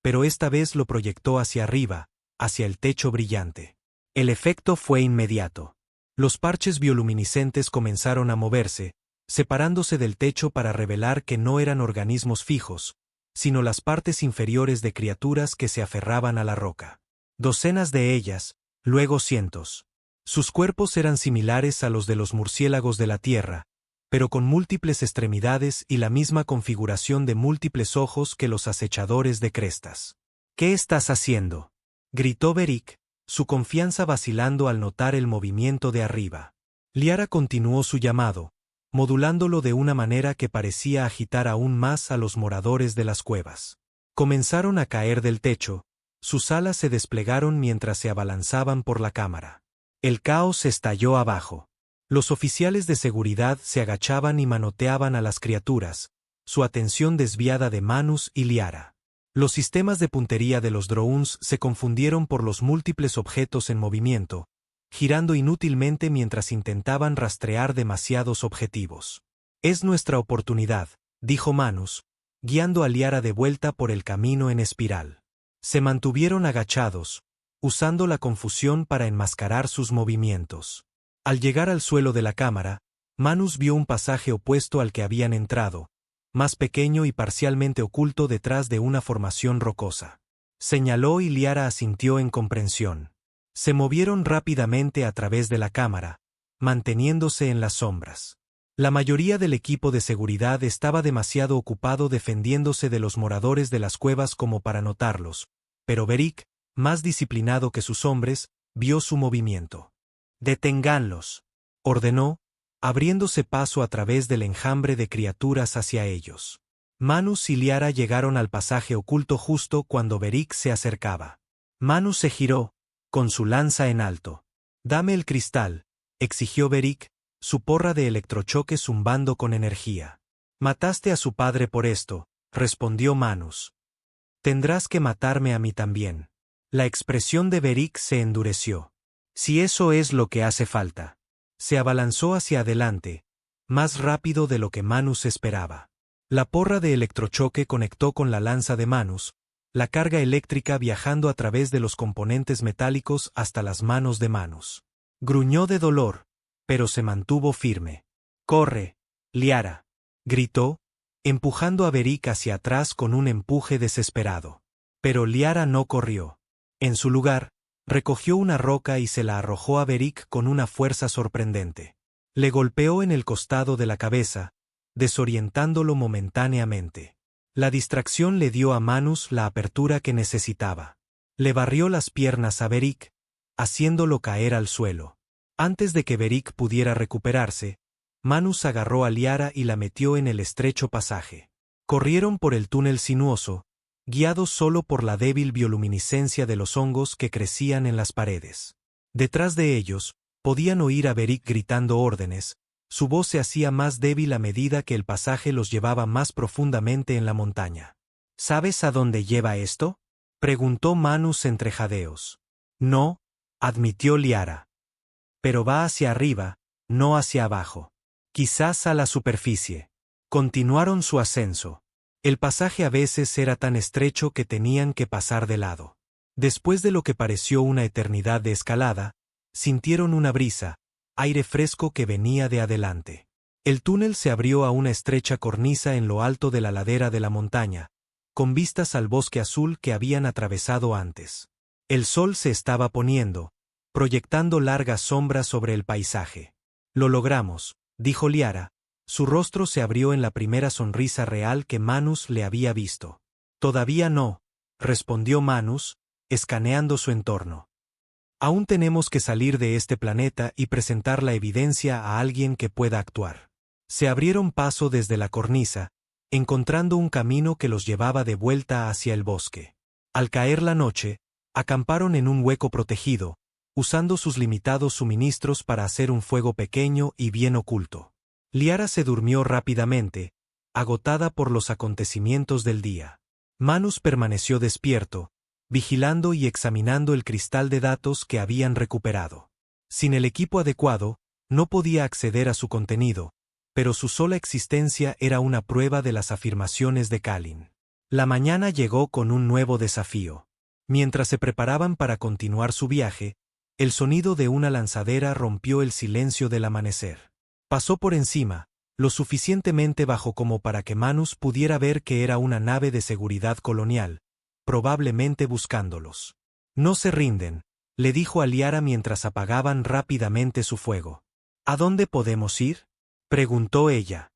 pero esta vez lo proyectó hacia arriba, hacia el techo brillante. El efecto fue inmediato. Los parches bioluminiscentes comenzaron a moverse, separándose del techo para revelar que no eran organismos fijos, sino las partes inferiores de criaturas que se aferraban a la roca. Docenas de ellas, luego cientos. Sus cuerpos eran similares a los de los murciélagos de la tierra, pero con múltiples extremidades y la misma configuración de múltiples ojos que los acechadores de crestas. ¿Qué estás haciendo?, gritó Beric, su confianza vacilando al notar el movimiento de arriba. Liara continuó su llamado, modulándolo de una manera que parecía agitar aún más a los moradores de las cuevas. Comenzaron a caer del techo, sus alas se desplegaron mientras se abalanzaban por la cámara. El caos estalló abajo. Los oficiales de seguridad se agachaban y manoteaban a las criaturas, su atención desviada de Manus y Liara. Los sistemas de puntería de los drones se confundieron por los múltiples objetos en movimiento, girando inútilmente mientras intentaban rastrear demasiados objetivos. Es nuestra oportunidad, dijo Manus, guiando a Liara de vuelta por el camino en espiral. Se mantuvieron agachados, usando la confusión para enmascarar sus movimientos. Al llegar al suelo de la cámara, Manus vio un pasaje opuesto al que habían entrado, más pequeño y parcialmente oculto detrás de una formación rocosa. Señaló y Liara asintió en comprensión. Se movieron rápidamente a través de la cámara, manteniéndose en las sombras. La mayoría del equipo de seguridad estaba demasiado ocupado defendiéndose de los moradores de las cuevas como para notarlos, pero Beric, más disciplinado que sus hombres, vio su movimiento. «Deténganlos», ordenó, abriéndose paso a través del enjambre de criaturas hacia ellos. Manus y Liara llegaron al pasaje oculto justo cuando Beric se acercaba. Manus se giró, con su lanza en alto. «Dame el cristal», exigió Beric, su porra de electrochoque zumbando con energía. «Mataste a su padre por esto», respondió Manus. «Tendrás que matarme a mí también». La expresión de Beric se endureció. «Si eso es lo que hace falta». Se abalanzó hacia adelante, más rápido de lo que Manus esperaba. La porra de electrochoque conectó con la lanza de Manus, la carga eléctrica viajando a través de los componentes metálicos hasta las manos de Manus. Gruñó de dolor, pero se mantuvo firme. «¡Corre, Liara!», gritó, empujando a Beric hacia atrás con un empuje desesperado. Pero Liara no corrió. En su lugar, recogió una roca y se la arrojó a Beric con una fuerza sorprendente. Le golpeó en el costado de la cabeza, desorientándolo momentáneamente. La distracción le dio a Manus la apertura que necesitaba. Le barrió las piernas a Beric, haciéndolo caer al suelo. Antes de que Beric pudiera recuperarse, Manus agarró a Liara y la metió en el estrecho pasaje. Corrieron por el túnel sinuoso, guiados solo por la débil bioluminiscencia de los hongos que crecían en las paredes. Detrás de ellos, podían oír a Beric gritando órdenes. Su voz se hacía más débil a medida que el pasaje los llevaba más profundamente en la montaña. «¿Sabes a dónde lleva esto?», preguntó Manus entre jadeos. «No», admitió Liara. «Pero va hacia arriba, no hacia abajo. Quizás a la superficie». Continuaron su ascenso. El pasaje a veces era tan estrecho que tenían que pasar de lado. Después de lo que pareció una eternidad de escalada, sintieron una brisa, aire fresco que venía de adelante. El túnel se abrió a una estrecha cornisa en lo alto de la ladera de la montaña, con vistas al bosque azul que habían atravesado antes. El sol se estaba poniendo, proyectando largas sombras sobre el paisaje. «Lo logramos», dijo Liara. Su rostro se abrió en la primera sonrisa real que Manus le había visto. «Todavía no», respondió Manus, escaneando su entorno. «Aún tenemos que salir de este planeta y presentar la evidencia a alguien que pueda actuar». Se abrieron paso desde la cornisa, encontrando un camino que los llevaba de vuelta hacia el bosque. Al caer la noche, acamparon en un hueco protegido, usando sus limitados suministros para hacer un fuego pequeño y bien oculto. Liara se durmió rápidamente, agotada por los acontecimientos del día. Manus permaneció despierto, vigilando y examinando el cristal de datos que habían recuperado. Sin el equipo adecuado, no podía acceder a su contenido, pero su sola existencia era una prueba de las afirmaciones de Kalin. La mañana llegó con un nuevo desafío. Mientras se preparaban para continuar su viaje, el sonido de una lanzadera rompió el silencio del amanecer. Pasó por encima, lo suficientemente bajo como para que Manus pudiera ver que era una nave de seguridad colonial, probablemente buscándolos. «No se rinden», le dijo a Liara mientras apagaban rápidamente su fuego. «¿A dónde podemos ir?», preguntó ella.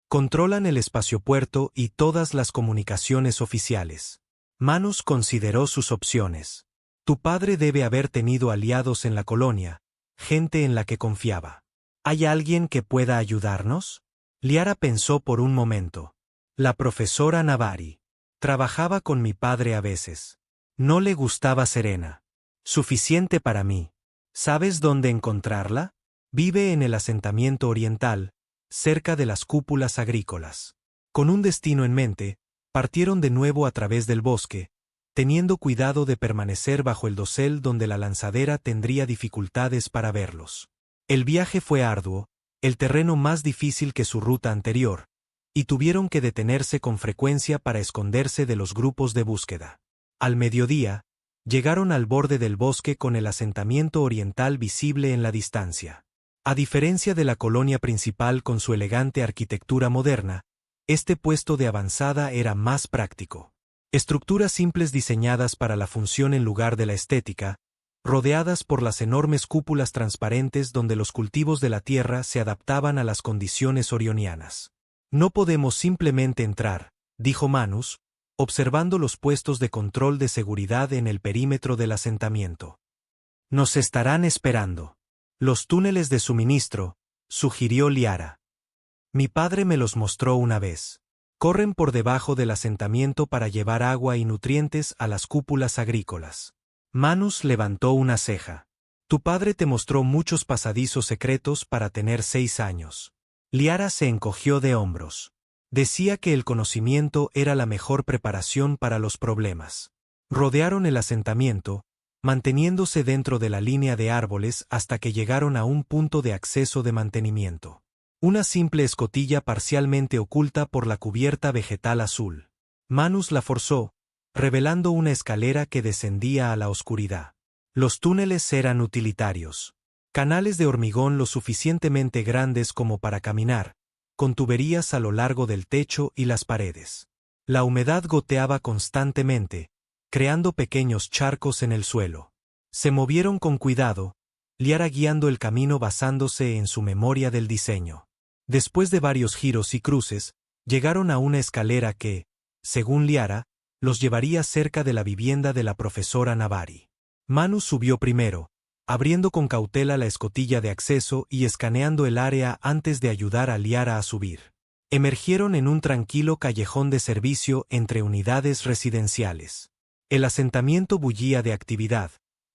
«Controlan el espaciopuerto y todas las comunicaciones oficiales». Manus consideró sus opciones. «Tu padre debe haber tenido aliados en la colonia, gente en la que confiaba. ¿Hay alguien que pueda ayudarnos?». Liara pensó por un momento. «La profesora Navari. Trabajaba con mi padre a veces. No le gustaba Serena. Suficiente para mí. ¿Sabes dónde encontrarla? Vive en el asentamiento oriental, cerca de las cúpulas agrícolas». Con un destino en mente, partieron de nuevo a través del bosque, teniendo cuidado de permanecer bajo el dosel donde la lanzadera tendría dificultades para verlos. El viaje fue arduo, el terreno más difícil que su ruta anterior, y tuvieron que detenerse con frecuencia para esconderse de los grupos de búsqueda. Al mediodía, llegaron al borde del bosque con el asentamiento oriental visible en la distancia. A diferencia de la colonia principal con su elegante arquitectura moderna, este puesto de avanzada era más práctico. Estructuras simples diseñadas para la función en lugar de la estética, rodeadas por las enormes cúpulas transparentes donde los cultivos de la tierra se adaptaban a las condiciones orionianas. «No podemos simplemente entrar», dijo Manus, observando los puestos de control de seguridad en el perímetro del asentamiento. «Nos estarán esperando. Los túneles de suministro», sugirió Liara. Mi padre me los mostró una vez. Corren por debajo del asentamiento para llevar agua y nutrientes a las cúpulas agrícolas. Manus levantó una ceja. Tu padre te mostró muchos pasadizos secretos para tener 6 años. Liara se encogió de hombros. Decía que el conocimiento era la mejor preparación para los problemas. Rodearon el asentamiento, manteniéndose dentro de la línea de árboles hasta que llegaron a un punto de acceso de mantenimiento. Una simple escotilla parcialmente oculta por la cubierta vegetal azul. Manus la forzó, revelando una escalera que descendía a la oscuridad. Los túneles eran utilitarios. Canales de hormigón lo suficientemente grandes como para caminar, con tuberías a lo largo del techo y las paredes. La humedad goteaba constantemente, creando pequeños charcos en el suelo. Se movieron con cuidado, Liara guiando el camino basándose en su memoria del diseño. Después de varios giros y cruces, llegaron a una escalera que, según Liara, los llevaría cerca de la vivienda de la profesora Navari. Manus subió primero, abriendo con cautela la escotilla de acceso y escaneando el área antes de ayudar a Liara a subir. Emergieron en un tranquilo callejón de servicio entre unidades residenciales. El asentamiento bullía de actividad,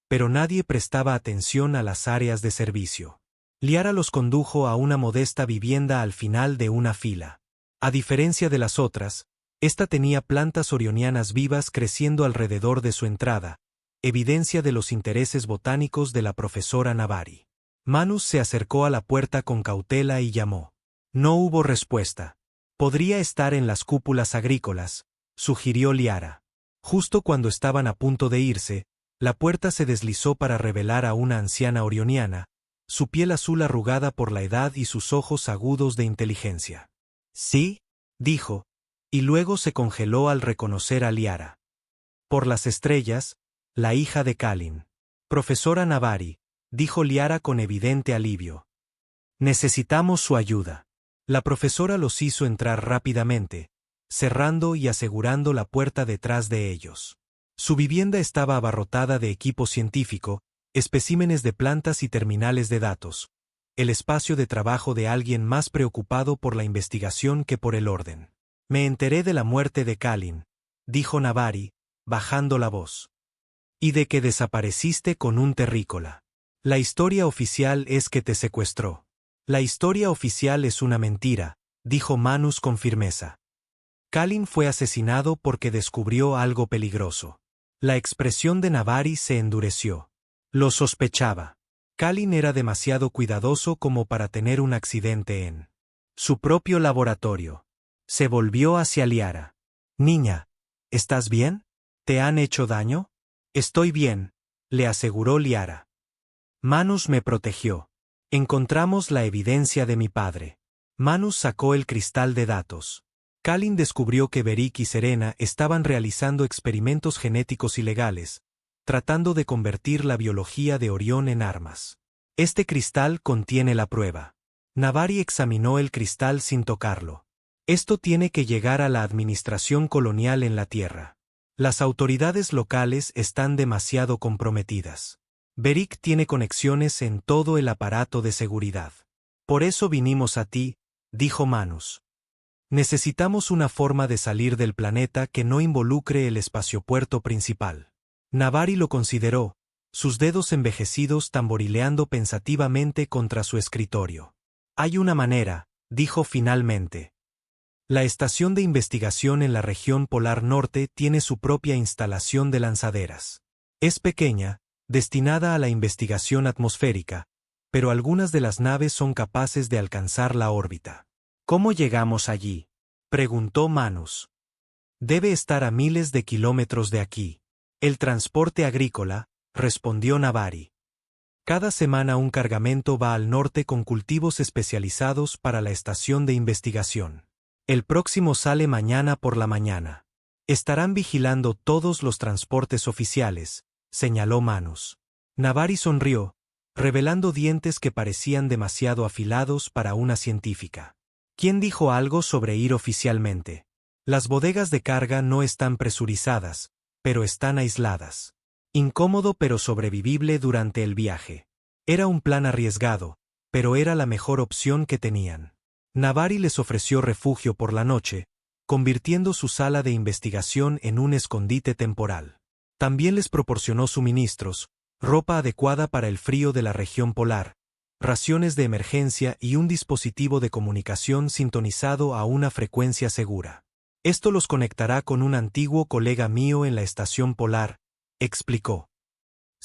pero nadie prestaba atención a las áreas de servicio. Liara los condujo a una modesta vivienda al final de una fila. A diferencia de las otras, esta tenía plantas orionianas vivas creciendo alrededor de su entrada, evidencia de los intereses botánicos de la profesora Navari. Manus se acercó a la puerta con cautela y llamó. No hubo respuesta. Podría estar en las cúpulas agrícolas, sugirió Liara. Justo cuando estaban a punto de irse, la puerta se deslizó para revelar a una anciana orioniana, su piel azul arrugada por la edad y sus ojos agudos de inteligencia. Sí, dijo, y luego se congeló al reconocer a Liara. Por las estrellas, la hija de Kalin. Profesora Navari, dijo Liara con evidente alivio. Necesitamos su ayuda. La profesora los hizo entrar rápidamente, cerrando y asegurando la puerta detrás de ellos. Su vivienda estaba abarrotada de equipo científico, especímenes de plantas y terminales de datos, el espacio de trabajo de alguien más preocupado por la investigación que por el orden. Me enteré de la muerte de Kalin, dijo Navari, bajando la voz. Y de que desapareciste con un terrícola. La historia oficial es que te secuestró. La historia oficial es una mentira, dijo Manus con firmeza. Kalin fue asesinado porque descubrió algo peligroso. La expresión de Navari se endureció. Lo sospechaba. Kalin era demasiado cuidadoso como para tener un accidente en su propio laboratorio. Se volvió hacia Liara. Niña, ¿estás bien? ¿Te han hecho daño? Estoy bien, le aseguró Liara. Manus me protegió. Encontramos la evidencia de mi padre. Manus sacó el cristal de datos. Kalin descubrió que Beric y Serena estaban realizando experimentos genéticos ilegales, tratando de convertir la biología de Orión en armas. Este cristal contiene la prueba. Navari examinó el cristal sin tocarlo. Esto tiene que llegar a la administración colonial en la Tierra. Las autoridades locales están demasiado comprometidas. Beric tiene conexiones en todo el aparato de seguridad. Por eso vinimos a ti, dijo Manus. Necesitamos una forma de salir del planeta que no involucre el espaciopuerto principal. Navari lo consideró, sus dedos envejecidos tamborileando pensativamente contra su escritorio. Hay una manera, dijo finalmente. La estación de investigación en la región polar norte tiene su propia instalación de lanzaderas. Es pequeña, destinada a la investigación atmosférica, pero algunas de las naves son capaces de alcanzar la órbita. ¿Cómo llegamos allí?, preguntó Manus. Debe estar a miles de kilómetros de aquí. El transporte agrícola, respondió Navari. Cada semana un cargamento va al norte con cultivos especializados para la estación de investigación. El próximo sale mañana por la mañana. Estarán vigilando todos los transportes oficiales, señaló Manus. Navari sonrió, revelando dientes que parecían demasiado afilados para una científica. ¿Quién dijo algo sobre ir oficialmente? Las bodegas de carga no están presurizadas, pero están aisladas. Incómodo pero sobrevivible durante el viaje. Era un plan arriesgado, pero era la mejor opción que tenían. Navari les ofreció refugio por la noche, convirtiendo su sala de investigación en un escondite temporal. También les proporcionó suministros, ropa adecuada para el frío de la región polar, raciones de emergencia y un dispositivo de comunicación sintonizado a una frecuencia segura. Esto los conectará con un antiguo colega mío en la estación polar, explicó.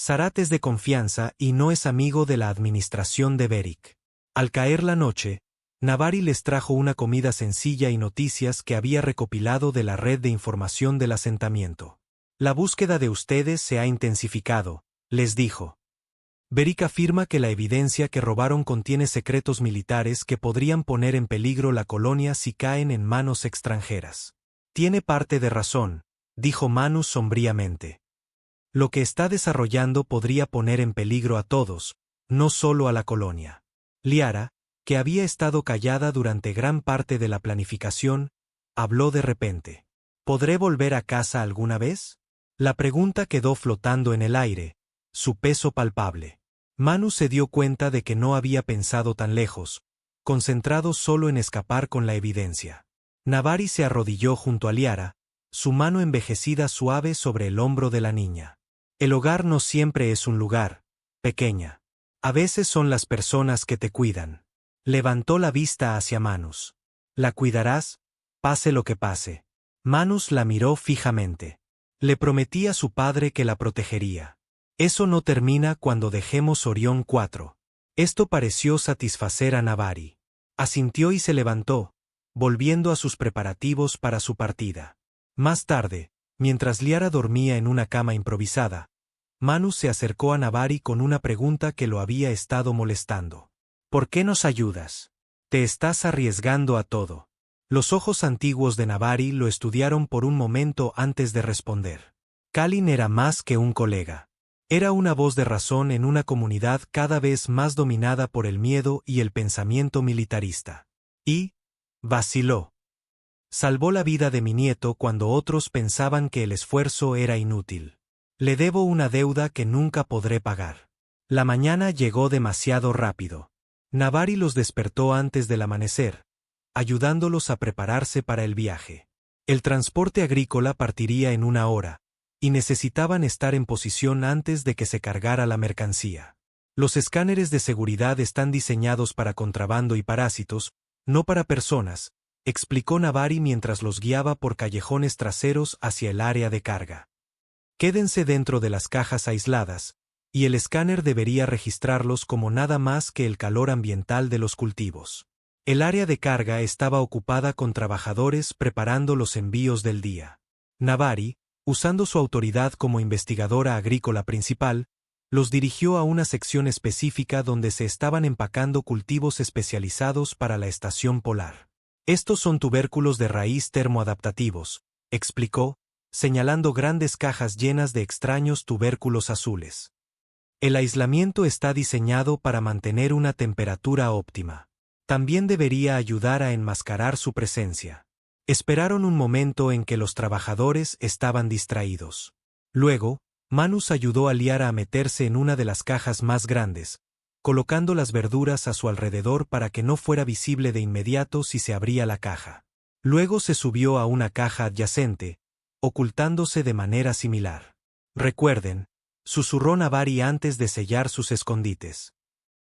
Sarat es de confianza y no es amigo de la administración de Beric. Al caer la noche, Navari les trajo una comida sencilla y noticias que había recopilado de la red de información del asentamiento. La búsqueda de ustedes se ha intensificado, les dijo. Beric afirma que la evidencia que robaron contiene secretos militares que podrían poner en peligro la colonia si caen en manos extranjeras. Tiene parte de razón, dijo Manus sombríamente. Lo que está desarrollando podría poner en peligro a todos, no solo a la colonia. Liara, que había estado callada durante gran parte de la planificación, habló de repente. ¿Podré volver a casa alguna vez? La pregunta quedó flotando en el aire, su peso palpable. Manus se dio cuenta de que no había pensado tan lejos, concentrado solo en escapar con la evidencia. Navari se arrodilló junto a Liara, su mano envejecida suave sobre el hombro de la niña. El hogar no siempre es un lugar, pequeña. A veces son las personas que te cuidan. Levantó la vista hacia Manus. ¿La cuidarás? Pase lo que pase. Manus la miró fijamente. Le prometí a su padre que la protegería. Eso no termina cuando dejemos Orión 4. Esto pareció satisfacer a Navari. Asintió y se levantó, volviendo a sus preparativos para su partida. Más tarde, mientras Liara dormía en una cama improvisada, Manus se acercó a Navari con una pregunta que lo había estado molestando. ¿Por qué nos ayudas? Te estás arriesgando a todo. Los ojos antiguos de Navari lo estudiaron por un momento antes de responder. Kalin era más que un colega. Era una voz de razón en una comunidad cada vez más dominada por el miedo y el pensamiento militarista. Y vaciló. Salvó la vida de mi nieto cuando otros pensaban que el esfuerzo era inútil. Le debo una deuda que nunca podré pagar. La mañana llegó demasiado rápido. Navari los despertó antes del amanecer, ayudándolos a prepararse para el viaje. El transporte agrícola partiría en 1 hora, y necesitaban estar en posición antes de que se cargara la mercancía. Los escáneres de seguridad están diseñados para contrabando y parásitos, no para personas, explicó Navari mientras los guiaba por callejones traseros hacia el área de carga. Quédense dentro de las cajas aisladas, y el escáner debería registrarlos como nada más que el calor ambiental de los cultivos. El área de carga estaba ocupada con trabajadores preparando los envíos del día. Navari, usando su autoridad como investigadora agrícola principal, los dirigió a una sección específica donde se estaban empacando cultivos especializados para la estación polar. Estos son tubérculos de raíz termoadaptativos, explicó, señalando grandes cajas llenas de extraños tubérculos azules. El aislamiento está diseñado para mantener una temperatura óptima. También debería ayudar a enmascarar su presencia. Esperaron un momento en que los trabajadores estaban distraídos. Luego, Manus ayudó a Liara a meterse en una de las cajas más grandes, colocando las verduras a su alrededor para que no fuera visible de inmediato si se abría la caja. Luego se subió a una caja adyacente, ocultándose de manera similar. Recuerden, susurró Navari antes de sellar sus escondites.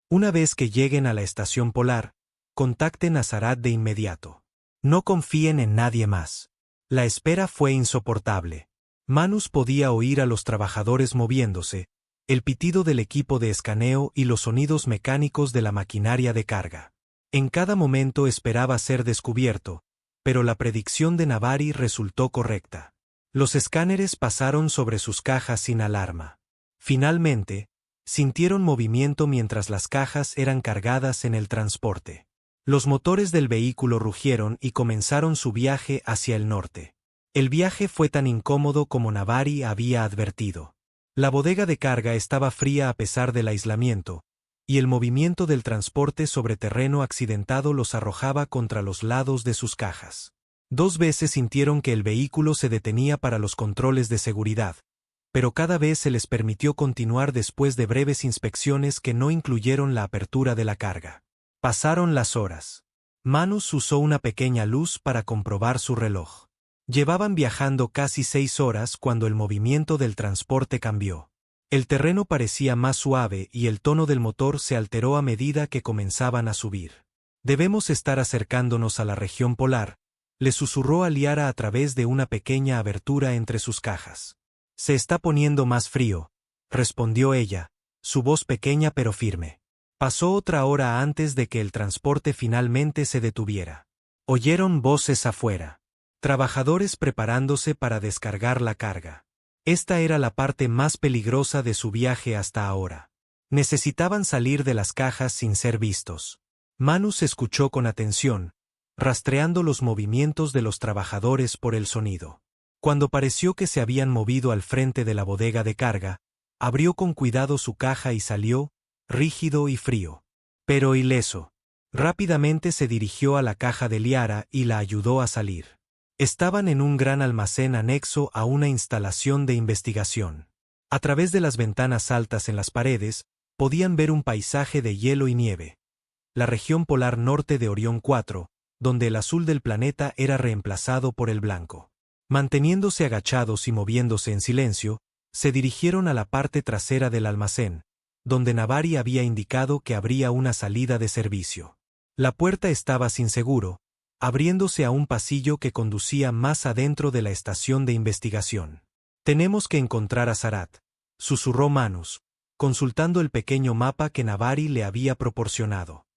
Una vez que lleguen a la estación polar, contacten a Sarat de inmediato. No confíen en nadie más. La espera fue insoportable. Manus podía oír a los trabajadores moviéndose, el pitido del equipo de escaneo y los sonidos mecánicos de la maquinaria de carga. En cada momento esperaba ser descubierto, pero la predicción de Navari resultó correcta. Los escáneres pasaron sobre sus cajas sin alarma. Finalmente, sintieron movimiento mientras las cajas eran cargadas en el transporte. Los motores del vehículo rugieron y comenzaron su viaje hacia el norte. El viaje fue tan incómodo como Navari había advertido. La bodega de carga estaba fría a pesar del aislamiento, y el movimiento del transporte sobre terreno accidentado los arrojaba contra los lados de sus cajas. 2 veces sintieron que el vehículo se detenía para los controles de seguridad, pero cada vez se les permitió continuar después de breves inspecciones que no incluyeron la apertura de la carga. Pasaron las horas. Manus usó una pequeña luz para comprobar su reloj. Llevaban viajando casi 6 horas cuando el movimiento del transporte cambió. El terreno parecía más suave y el tono del motor se alteró a medida que comenzaban a subir. «Debemos estar acercándonos a la región polar», le susurró a Liara a través de una pequeña abertura entre sus cajas. «Se está poniendo más frío», respondió ella, su voz pequeña pero firme. Pasó otra hora antes de que el transporte finalmente se detuviera. Oyeron voces afuera. Trabajadores preparándose para descargar la carga. Esta era la parte más peligrosa de su viaje hasta ahora. Necesitaban salir de las cajas sin ser vistos. Manus escuchó con atención, rastreando los movimientos de los trabajadores por el sonido. Cuando pareció que se habían movido al frente de la bodega de carga, abrió con cuidado su caja y salió, rígido y frío, pero ileso. Rápidamente se dirigió a la caja de Liara y la ayudó a salir. Estaban en un gran almacén anexo a una instalación de investigación. A través de las ventanas altas en las paredes, podían ver un paisaje de hielo y nieve. La región polar norte de Orión 4, donde el azul del planeta era reemplazado por el blanco. Manteniéndose agachados y moviéndose en silencio, se dirigieron a la parte trasera del almacén, donde Navari había indicado que habría una salida de servicio. La puerta estaba sin seguro, abriéndose a un pasillo que conducía más adentro de la estación de investigación. «Tenemos que encontrar a Sarat», susurró Manus, consultando el pequeño mapa que Navari le había proporcionado.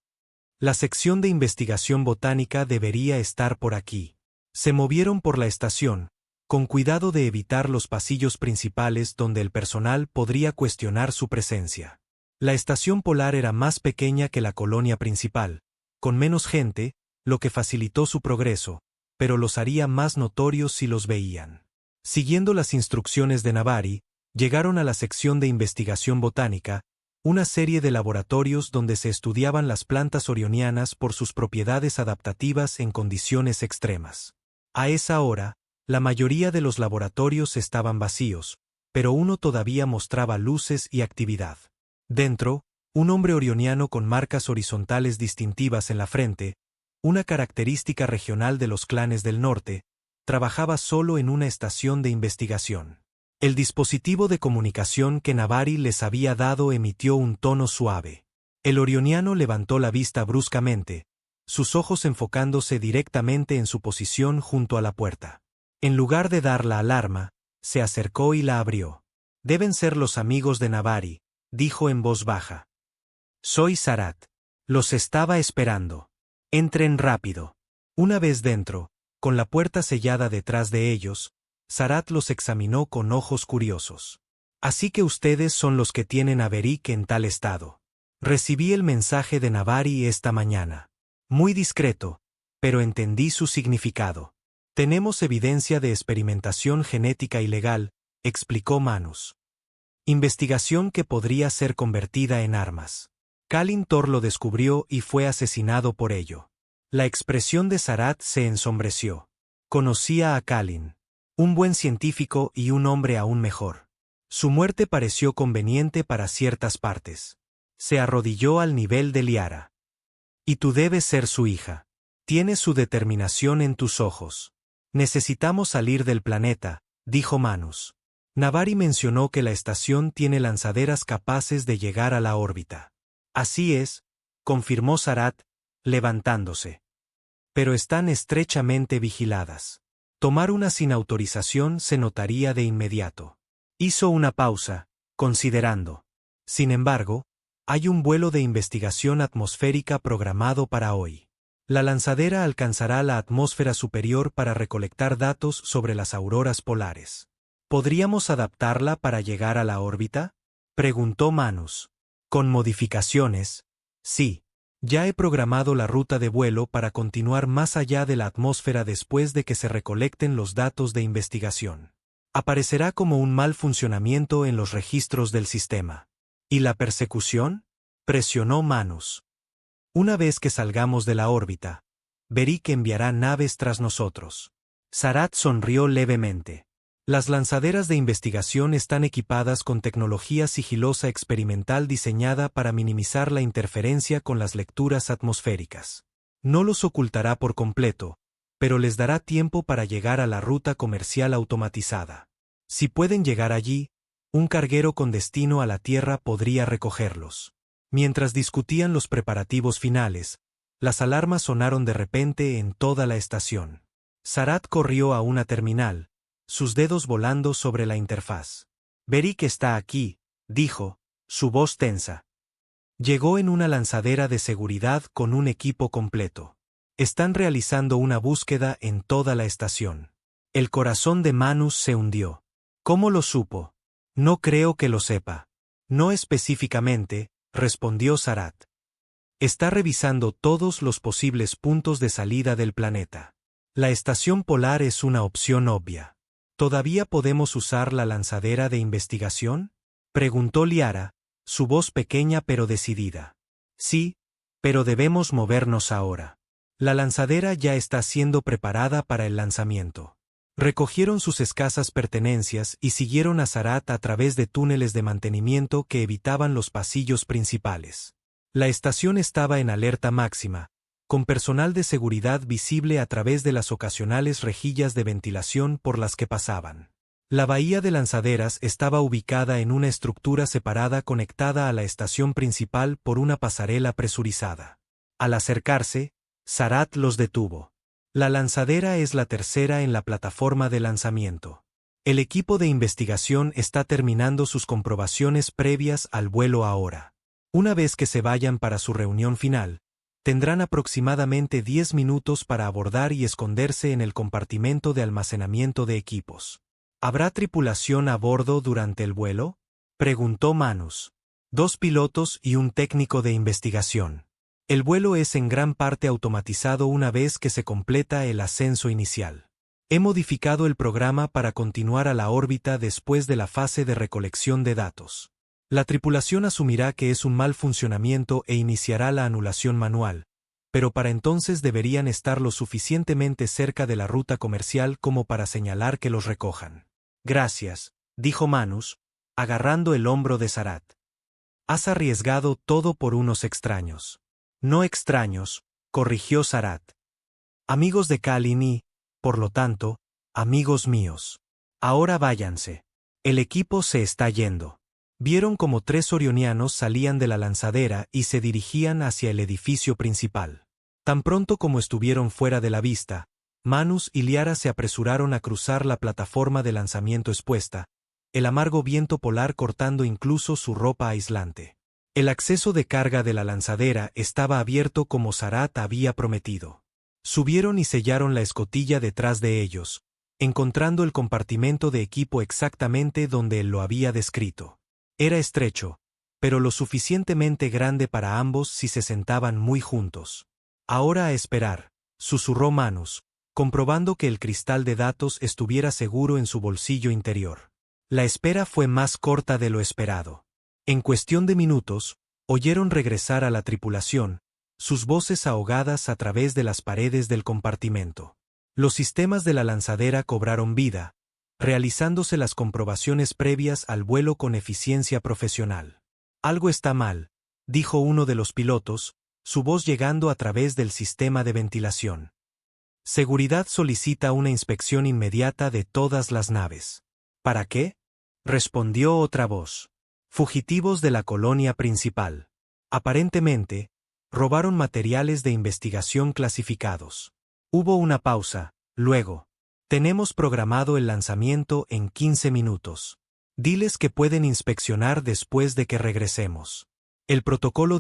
«La sección de investigación botánica debería estar por aquí». Se movieron por la estación, con cuidado de evitar los pasillos principales donde el personal podría cuestionar su presencia. La estación polar era más pequeña que la colonia principal, con menos gente, lo que facilitó su progreso, pero los haría más notorios si los veían. Siguiendo las instrucciones de Navari, llegaron a la sección de investigación botánica, una serie de laboratorios donde se estudiaban las plantas orionianas por sus propiedades adaptativas en condiciones extremas. A esa hora, la mayoría de los laboratorios estaban vacíos, pero uno todavía mostraba luces y actividad. Dentro, un hombre orioniano con marcas horizontales distintivas en la frente, una característica regional de los clanes del norte, trabajaba solo en una estación de investigación. El dispositivo de comunicación que Navari les había dado emitió un tono suave. El orioniano levantó la vista bruscamente, sus ojos enfocándose directamente en su posición junto a la puerta. En lugar de dar la alarma, se acercó y la abrió. «Deben ser los amigos de Navari», dijo en voz baja. «Soy Sarat. Los estaba esperando. Entren rápido». Una vez dentro, con la puerta sellada detrás de ellos, Sarat los examinó con ojos curiosos. «Así que ustedes son los que tienen a Beric en tal estado. Recibí el mensaje de Navari esta mañana. Muy discreto, pero entendí su significado. Tenemos evidencia de experimentación genética ilegal», explicó Manus. «Investigación que podría ser convertida en armas. Kalin Thor lo descubrió y fue asesinado por ello». La expresión de Sarat se ensombreció. Conocía a Kalin. Un buen científico y un hombre aún mejor. Su muerte pareció conveniente para ciertas partes. Se arrodilló al nivel de Liara. «Y tú debes ser su hija. Tienes su determinación en tus ojos. Necesitamos salir del planeta», dijo Manus. Navari mencionó que la estación tiene lanzaderas capaces de llegar a la órbita. «Así es», confirmó Sarat, levantándose. «Pero están estrechamente vigiladas. Tomar una sin autorización se notaría de inmediato». Hizo una pausa, considerando. «Sin embargo, hay un vuelo de investigación atmosférica programado para hoy. La lanzadera alcanzará la atmósfera superior para recolectar datos sobre las auroras polares. ¿Podríamos adaptarla para llegar a la órbita?», preguntó Manus. «Con modificaciones, sí. Ya he programado la ruta de vuelo para continuar más allá de la atmósfera después de que se recolecten los datos de investigación. Aparecerá como un mal funcionamiento en los registros del sistema». «¿Y la persecución?», presionó Manus. «Una vez que salgamos de la órbita, Beric enviará naves tras nosotros». Sarat sonrió levemente. Las lanzaderas de investigación están equipadas con tecnología sigilosa experimental diseñada para minimizar la interferencia con las lecturas atmosféricas. No los ocultará por completo, pero les dará tiempo para llegar a la ruta comercial automatizada. Si pueden llegar allí, un carguero con destino a la Tierra podría recogerlos. Mientras discutían los preparativos finales, las alarmas sonaron de repente en toda la estación. Sarat corrió a una terminal, sus dedos volando sobre la interfaz. «Beric está aquí», dijo, su voz tensa. Llegó en una lanzadera de seguridad con un equipo completo. Están realizando una búsqueda en toda la estación. El corazón de Manus se hundió. ¿Cómo lo supo? No creo que lo sepa. No específicamente, respondió Sarat. Está revisando todos los posibles puntos de salida del planeta. La estación polar es una opción obvia. ¿Todavía podemos usar la lanzadera de investigación?, preguntó Liara, su voz pequeña pero decidida. Sí, pero debemos movernos ahora. La lanzadera ya está siendo preparada para el lanzamiento. Recogieron sus escasas pertenencias y siguieron a Sarat a través de túneles de mantenimiento que evitaban los pasillos principales. La estación estaba en alerta máxima, con personal de seguridad visible a través de las ocasionales rejillas de ventilación por las que pasaban. La bahía de lanzaderas estaba ubicada en una estructura separada conectada a la estación principal por una pasarela presurizada. Al acercarse, Sarat los detuvo. La lanzadera es la tercera en la plataforma de lanzamiento. El equipo de investigación está terminando sus comprobaciones previas al vuelo ahora. Una vez que se vayan para su reunión final, tendrán aproximadamente 10 minutos para abordar y esconderse en el compartimento de almacenamiento de equipos. ¿Habrá tripulación a bordo durante el vuelo?, preguntó Manus. 2 pilotos y un técnico de investigación. El vuelo es en gran parte automatizado una vez que se completa el ascenso inicial. He modificado el programa para continuar a la órbita después de la fase de recolección de datos. La tripulación asumirá que es un mal funcionamiento e iniciará la anulación manual, pero para entonces deberían estar lo suficientemente cerca de la ruta comercial como para señalar que los recojan. Gracias, dijo Manus, agarrando el hombro de Sarat. Has arriesgado todo por unos extraños. No extraños, corrigió Sarat. Amigos de Kalin y, por lo tanto, amigos míos. Ahora váyanse. El equipo se está yendo. Vieron como 3 orionianos salían de la lanzadera y se dirigían hacia el edificio principal. Tan pronto como estuvieron fuera de la vista, Manus y Liara se apresuraron a cruzar la plataforma de lanzamiento expuesta, el amargo viento polar cortando incluso su ropa aislante. El acceso de carga de la lanzadera estaba abierto como Sarat había prometido. Subieron y sellaron la escotilla detrás de ellos, encontrando el compartimento de equipo exactamente donde él lo había descrito. Era estrecho, pero lo suficientemente grande para ambos si se sentaban muy juntos. Ahora a esperar, susurró Manus, comprobando que el cristal de datos estuviera seguro en su bolsillo interior. La espera fue más corta de lo esperado. En cuestión de minutos, oyeron regresar a la tripulación, sus voces ahogadas a través de las paredes del compartimento. Los sistemas de la lanzadera cobraron vida, realizándose las comprobaciones previas al vuelo con eficiencia profesional. Algo está mal, dijo uno de los pilotos, su voz llegando a través del sistema de ventilación. Seguridad solicita una inspección inmediata de todas las naves. ¿Para qué?, respondió otra voz. Fugitivos de la colonia principal. Aparentemente, robaron materiales de investigación clasificados. Hubo una pausa, luego. Tenemos programado el lanzamiento en 15 minutos. Diles que pueden inspeccionar después de que regresemos. El protocolo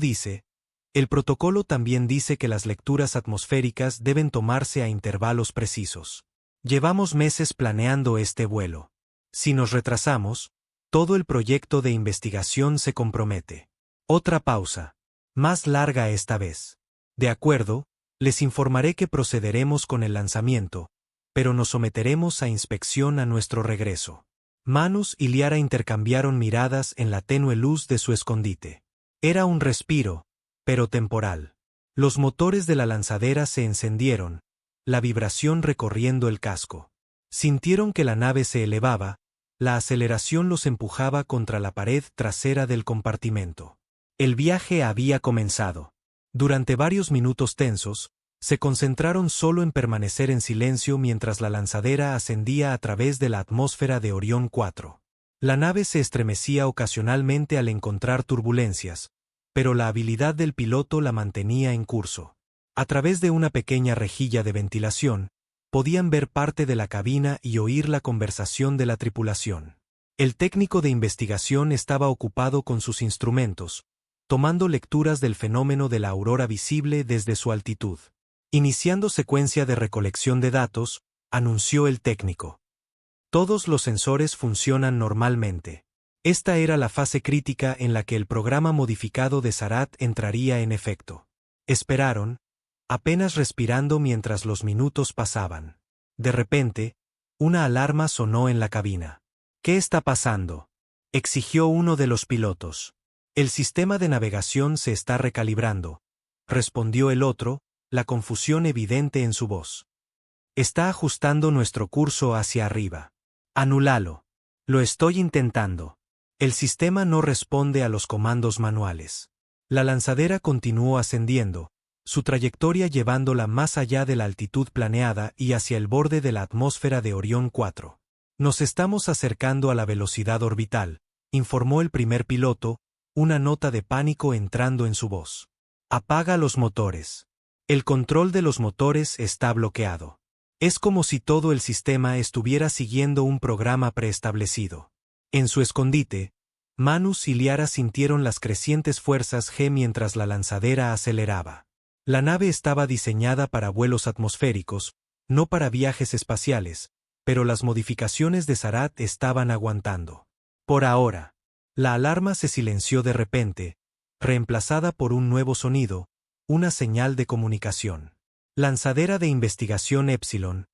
también dice que las lecturas atmosféricas deben tomarse a intervalos precisos. Llevamos meses planeando este vuelo. Si nos retrasamos, todo el proyecto de investigación se compromete. Otra pausa. Más larga esta vez. De acuerdo, les informaré que procederemos con el lanzamiento, pero nos someteremos a inspección a nuestro regreso. Manus y Liara intercambiaron miradas en la tenue luz de su escondite. Era un respiro, pero temporal. Los motores de la lanzadera se encendieron, la vibración recorriendo el casco. Sintieron que la nave se elevaba, la aceleración los empujaba contra la pared trasera del compartimento. El viaje había comenzado. Durante varios minutos tensos, se concentraron solo en permanecer en silencio mientras la lanzadera ascendía a través de la atmósfera de Orión 4. La nave se estremecía ocasionalmente al encontrar turbulencias, pero la habilidad del piloto la mantenía en curso. A través de una pequeña rejilla de ventilación, podían ver parte de la cabina y oír la conversación de la tripulación. El técnico de investigación estaba ocupado con sus instrumentos, tomando lecturas del fenómeno de la aurora visible desde su altitud. Iniciando secuencia de recolección de datos, anunció el técnico. Todos los sensores funcionan normalmente. Esta era la fase crítica en la que el programa modificado de Sarat entraría en efecto. Esperaron, apenas respirando mientras los minutos pasaban. De repente, una alarma sonó en la cabina. ¿Qué está pasando?, exigió uno de los pilotos. El sistema de navegación se está recalibrando, respondió el otro, la confusión evidente en su voz. Está ajustando nuestro curso hacia arriba. Anúlalo. Lo estoy intentando. El sistema no responde a los comandos manuales. La lanzadera continuó ascendiendo, su trayectoria llevándola más allá de la altitud planeada y hacia el borde de la atmósfera de Orión 4. Nos estamos acercando a la velocidad orbital, informó el primer piloto, una nota de pánico entrando en su voz. Apaga los motores. El control de los motores está bloqueado. Es como si todo el sistema estuviera siguiendo un programa preestablecido. En su escondite, Manus y Liara sintieron las crecientes fuerzas G mientras la lanzadera aceleraba. La nave estaba diseñada para vuelos atmosféricos, no para viajes espaciales, pero las modificaciones de Sarat estaban aguantando. Por ahora, la alarma se silenció de repente, reemplazada por un nuevo sonido, una señal de comunicación. Lanzadera de investigación Epsilon,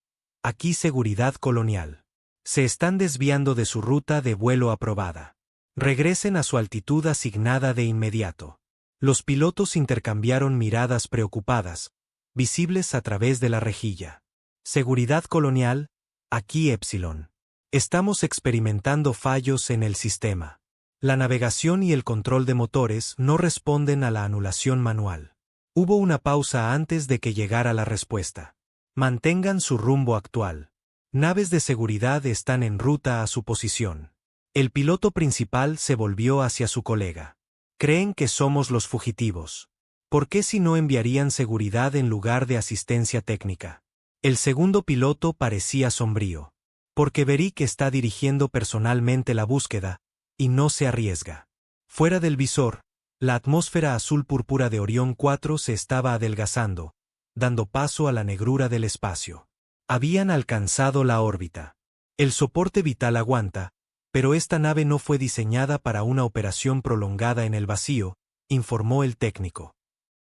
aquí seguridad colonial. Se están desviando de su ruta de vuelo aprobada. Regresen a su altitud asignada de inmediato. Los pilotos intercambiaron miradas preocupadas, visibles a través de la rejilla. Seguridad colonial, aquí Epsilon. Estamos experimentando fallos en el sistema. La navegación y el control de motores no responden a la anulación manual. Hubo una pausa antes de que llegara la respuesta. Mantengan su rumbo actual. Naves de seguridad están en ruta a su posición. El piloto principal se volvió hacia su colega. Creen que somos los fugitivos. ¿Por qué si no enviarían seguridad en lugar de asistencia técnica? El segundo piloto parecía sombrío. Porque Beric está dirigiendo personalmente la búsqueda, y no se arriesga. Fuera del visor, la atmósfera azul púrpura de Orión 4 se estaba adelgazando, dando paso a la negrura del espacio. Habían alcanzado la órbita. El soporte vital aguanta, pero esta nave no fue diseñada para una operación prolongada en el vacío, informó el técnico.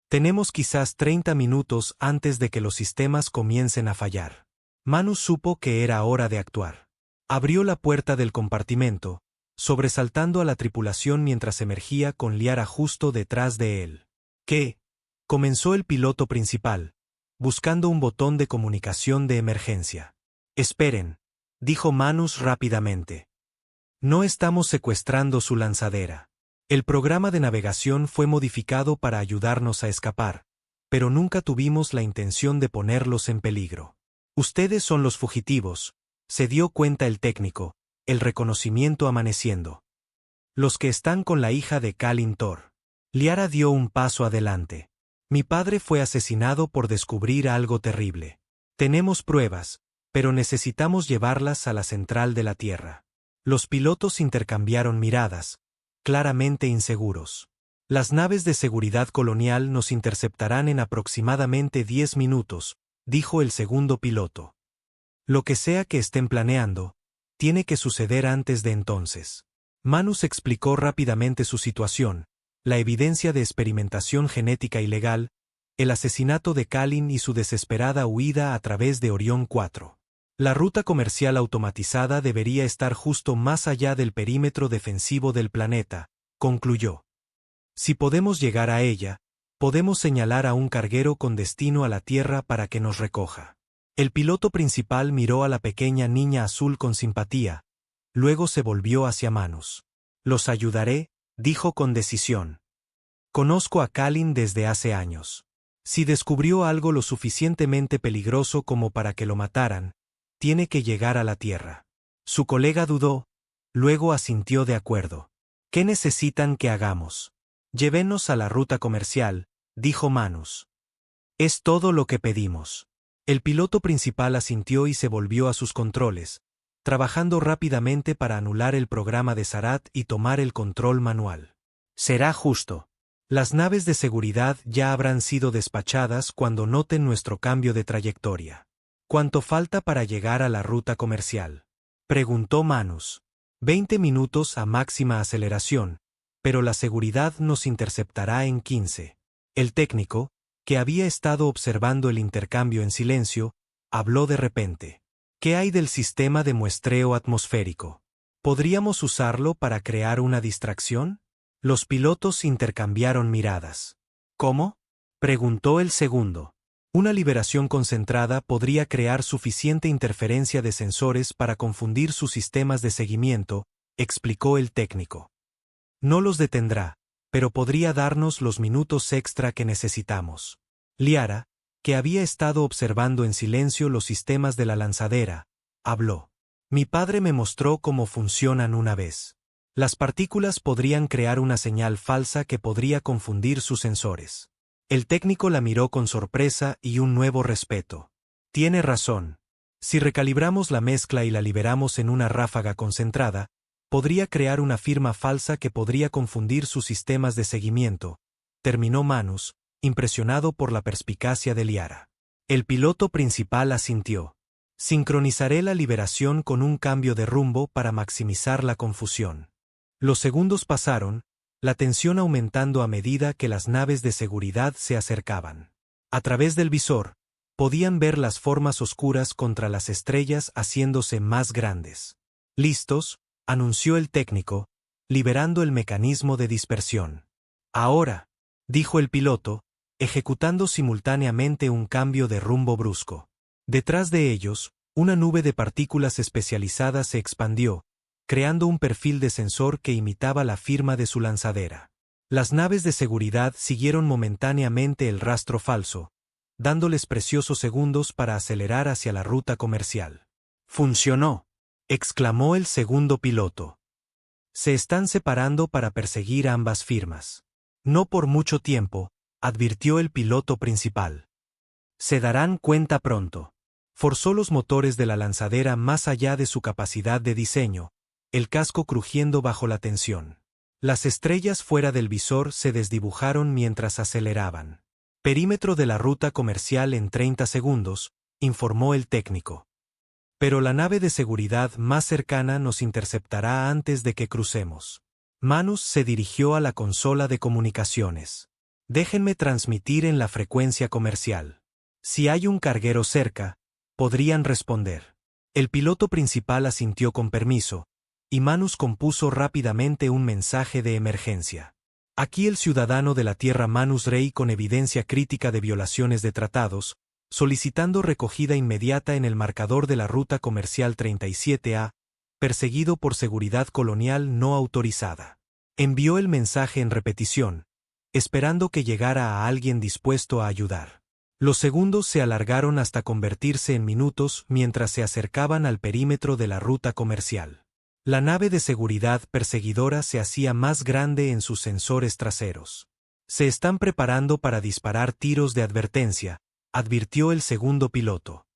Tenemos quizás 30 minutos antes de que los sistemas comiencen a fallar. Manus supo que era hora de actuar. Abrió la puerta del compartimento, sobresaltando a la tripulación mientras emergía con Liara justo detrás de él. ¿Qué? Comenzó el piloto principal, buscando un botón de comunicación de emergencia. Esperen, dijo Manus rápidamente. No estamos secuestrando su lanzadera. El programa de navegación fue modificado para ayudarnos a escapar, pero nunca tuvimos la intención de ponerlos en peligro. Ustedes son los fugitivos, se dio cuenta el técnico, el reconocimiento amaneciendo. Los que están con la hija de Kalin Thor. Liara dio un paso adelante. Mi padre fue asesinado por descubrir algo terrible. Tenemos pruebas, pero necesitamos llevarlas a la central de la Tierra. Los pilotos intercambiaron miradas, claramente inseguros. Las naves de seguridad colonial nos interceptarán en aproximadamente 10 minutos, dijo el segundo piloto. Lo que sea que estén planeando, tiene que suceder antes de entonces. Manus explicó rápidamente su situación, la evidencia de experimentación genética ilegal, el asesinato de Kalin y su desesperada huida a través de Orión 4. La ruta comercial automatizada debería estar justo más allá del perímetro defensivo del planeta, concluyó. Si podemos llegar a ella, podemos señalar a un carguero con destino a la Tierra para que nos recoja. El piloto principal miró a la pequeña niña azul con simpatía, luego se volvió hacia Manus. «Los ayudaré», dijo con decisión. «Conozco a Kalin desde hace años. Si descubrió algo lo suficientemente peligroso como para que lo mataran, tiene que llegar a la Tierra». Su colega dudó, luego asintió de acuerdo. «¿Qué necesitan que hagamos?» «Llévenos a la ruta comercial», dijo Manus. «Es todo lo que pedimos». El piloto principal asintió y se volvió a sus controles, trabajando rápidamente para anular el programa de Sarat y tomar el control manual. «Será justo. Las naves de seguridad ya habrán sido despachadas cuando noten nuestro cambio de trayectoria». «¿Cuánto falta para llegar a la ruta comercial?», preguntó Manus. 20 minutos a máxima aceleración, pero la seguridad nos interceptará en 15. El técnico, que había estado observando el intercambio en silencio, habló de repente. «¿Qué hay del sistema de muestreo atmosférico? ¿Podríamos usarlo para crear una distracción?» Los pilotos intercambiaron miradas. «¿Cómo?», preguntó el segundo. «Una liberación concentrada podría crear suficiente interferencia de sensores para confundir sus sistemas de seguimiento», explicó el técnico. «No los detendrá, pero podría darnos los minutos extra que necesitamos». Liara, que había estado observando en silencio los sistemas de la lanzadera, habló. «Mi padre me mostró cómo funcionan una vez. Las partículas podrían crear una señal falsa que podría confundir sus sensores». El técnico la miró con sorpresa y un nuevo respeto. «Tiene razón. Si recalibramos la mezcla y la liberamos en una ráfaga concentrada, podría crear una firma falsa que podría confundir sus sistemas de seguimiento», terminó Manus, impresionado por la perspicacia de Liara. El piloto principal asintió. «Sincronizaré la liberación con un cambio de rumbo para maximizar la confusión». Los segundos pasaron, la tensión aumentando a medida que las naves de seguridad se acercaban. A través del visor, podían ver las formas oscuras contra las estrellas haciéndose más grandes. «Listos», anunció el técnico, liberando el mecanismo de dispersión. «Ahora», dijo el piloto, ejecutando simultáneamente un cambio de rumbo brusco. Detrás de ellos, una nube de partículas especializadas se expandió, creando un perfil de sensor que imitaba la firma de su lanzadera. Las naves de seguridad siguieron momentáneamente el rastro falso, dándoles preciosos segundos para acelerar hacia la ruta comercial. «Funcionó», exclamó el segundo piloto. «Se están separando para perseguir ambas firmas». «No por mucho tiempo», advirtió el piloto principal. «Se darán cuenta pronto». Forzó los motores de la lanzadera más allá de su capacidad de diseño, el casco crujiendo bajo la tensión. Las estrellas fuera del visor se desdibujaron mientras aceleraban. «Perímetro de la ruta comercial en 30 segundos», informó el técnico. «Pero la nave de seguridad más cercana nos interceptará antes de que crucemos». Manus se dirigió a la consola de comunicaciones. «Déjenme transmitir en la frecuencia comercial. Si hay un carguero cerca, podrían responder». El piloto principal asintió con permiso, y Manus compuso rápidamente un mensaje de emergencia. «Aquí el ciudadano de la Tierra Manus Rey con evidencia crítica de violaciones de tratados, solicitando recogida inmediata en el marcador de la ruta comercial 37A, perseguido por seguridad colonial no autorizada». Envió el mensaje en repetición, esperando que llegara a alguien dispuesto a ayudar. Los segundos se alargaron hasta convertirse en minutos mientras se acercaban al perímetro de la ruta comercial. La nave de seguridad perseguidora se hacía más grande en sus sensores traseros. «Se están preparando para disparar tiros de advertencia», advirtió el segundo piloto.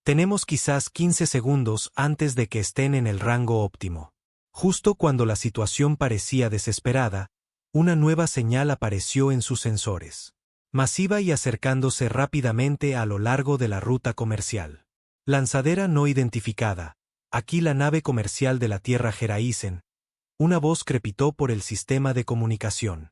«Tenemos quizás 15 segundos antes de que estén en el rango óptimo». Justo cuando la situación parecía desesperada, una nueva señal apareció en sus sensores. Masiva y acercándose rápidamente a lo largo de la ruta comercial. «Lanzadera no identificada. Aquí la nave comercial de la Tierra Geraisen». Una voz crepitó por el sistema de comunicación.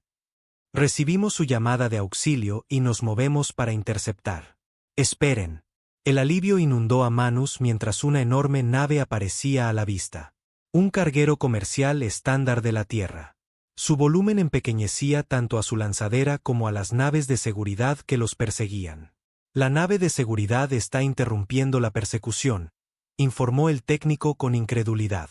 «Recibimos su llamada de auxilio y nos movemos para interceptar». «Esperen». El alivio inundó a Manus mientras una enorme nave aparecía a la vista. Un carguero comercial estándar de la Tierra. Su volumen empequeñecía tanto a su lanzadera como a las naves de seguridad que los perseguían. La nave de seguridad está interrumpiendo la persecución, informó el técnico con incredulidad.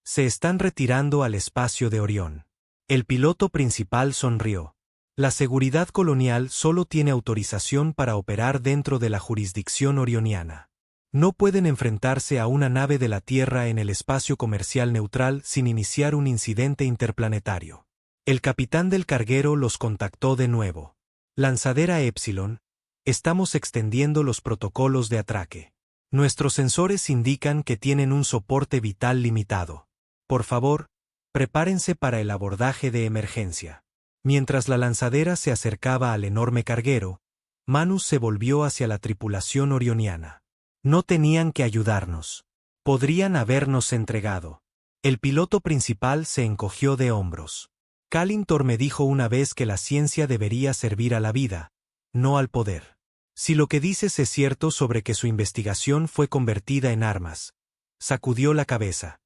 Se están retirando al espacio de Orión. El piloto principal sonrió. La seguridad colonial solo tiene autorización para operar dentro de la jurisdicción orioniana. No pueden enfrentarse a una nave de la Tierra en el espacio comercial neutral sin iniciar un incidente interplanetario. El capitán del carguero los contactó de nuevo. Lanzadera Epsilon, estamos extendiendo los protocolos de atraque. Nuestros sensores indican que tienen un soporte vital limitado. Por favor, prepárense para el abordaje de emergencia. Mientras la lanzadera se acercaba al enorme carguero, Manus se volvió hacia la tripulación orioniana. No tenían que ayudarnos. Podrían habernos entregado. El piloto principal se encogió de hombros. Kalintor me dijo una vez que la ciencia debería servir a la vida, no al poder. Si lo que dices es cierto sobre que su investigación fue convertida en armas, sacudió la cabeza.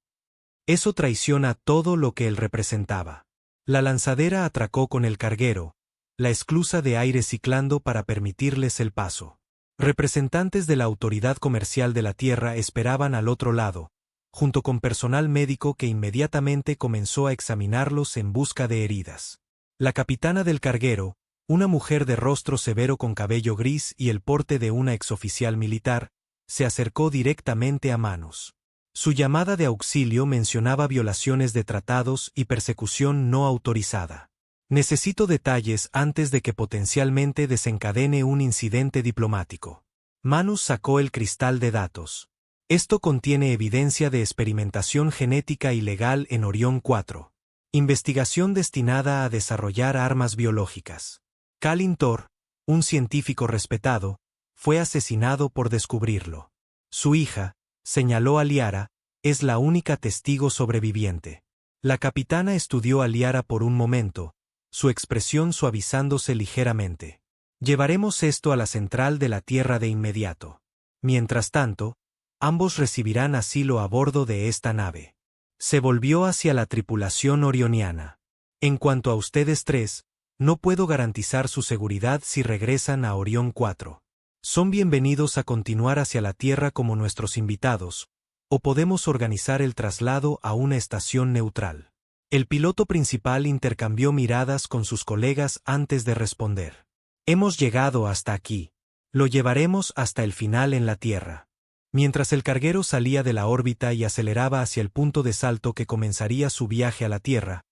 Eso traiciona todo lo que él representaba. La lanzadera atracó con el carguero, la esclusa de aire ciclando para permitirles el paso. Representantes de la Autoridad Comercial de la Tierra esperaban al otro lado, junto con personal médico que inmediatamente comenzó a examinarlos en busca de heridas. La capitana del carguero, una mujer de rostro severo con cabello gris y el porte de una exoficial militar, se acercó directamente a Manus. Su llamada de auxilio mencionaba violaciones de tratados y persecución no autorizada. Necesito detalles antes de que potencialmente desencadene un incidente diplomático. Manus sacó el cristal de datos. Esto contiene evidencia de experimentación genética ilegal en Orión 4. Investigación destinada a desarrollar armas biológicas. Kalintor, un científico respetado, fue asesinado por descubrirlo. Su hija, señaló a Liara, es la única testigo sobreviviente. La capitana estudió a Liara por un momento, su expresión suavizándose ligeramente. Llevaremos esto a la central de la Tierra de inmediato. Mientras tanto, ambos recibirán asilo a bordo de esta nave. Se volvió hacia la tripulación orioniana. En cuanto a ustedes tres, no puedo garantizar su seguridad si regresan a Orión 4. Son bienvenidos a continuar hacia la Tierra como nuestros invitados, o podemos organizar el traslado a una estación neutral. El piloto principal intercambió miradas con sus colegas antes de responder. Hemos llegado hasta aquí. Lo llevaremos hasta el final en la Tierra. Mientras el carguero salía de la órbita y aceleraba hacia el punto de salto que comenzaría su viaje a la Tierra,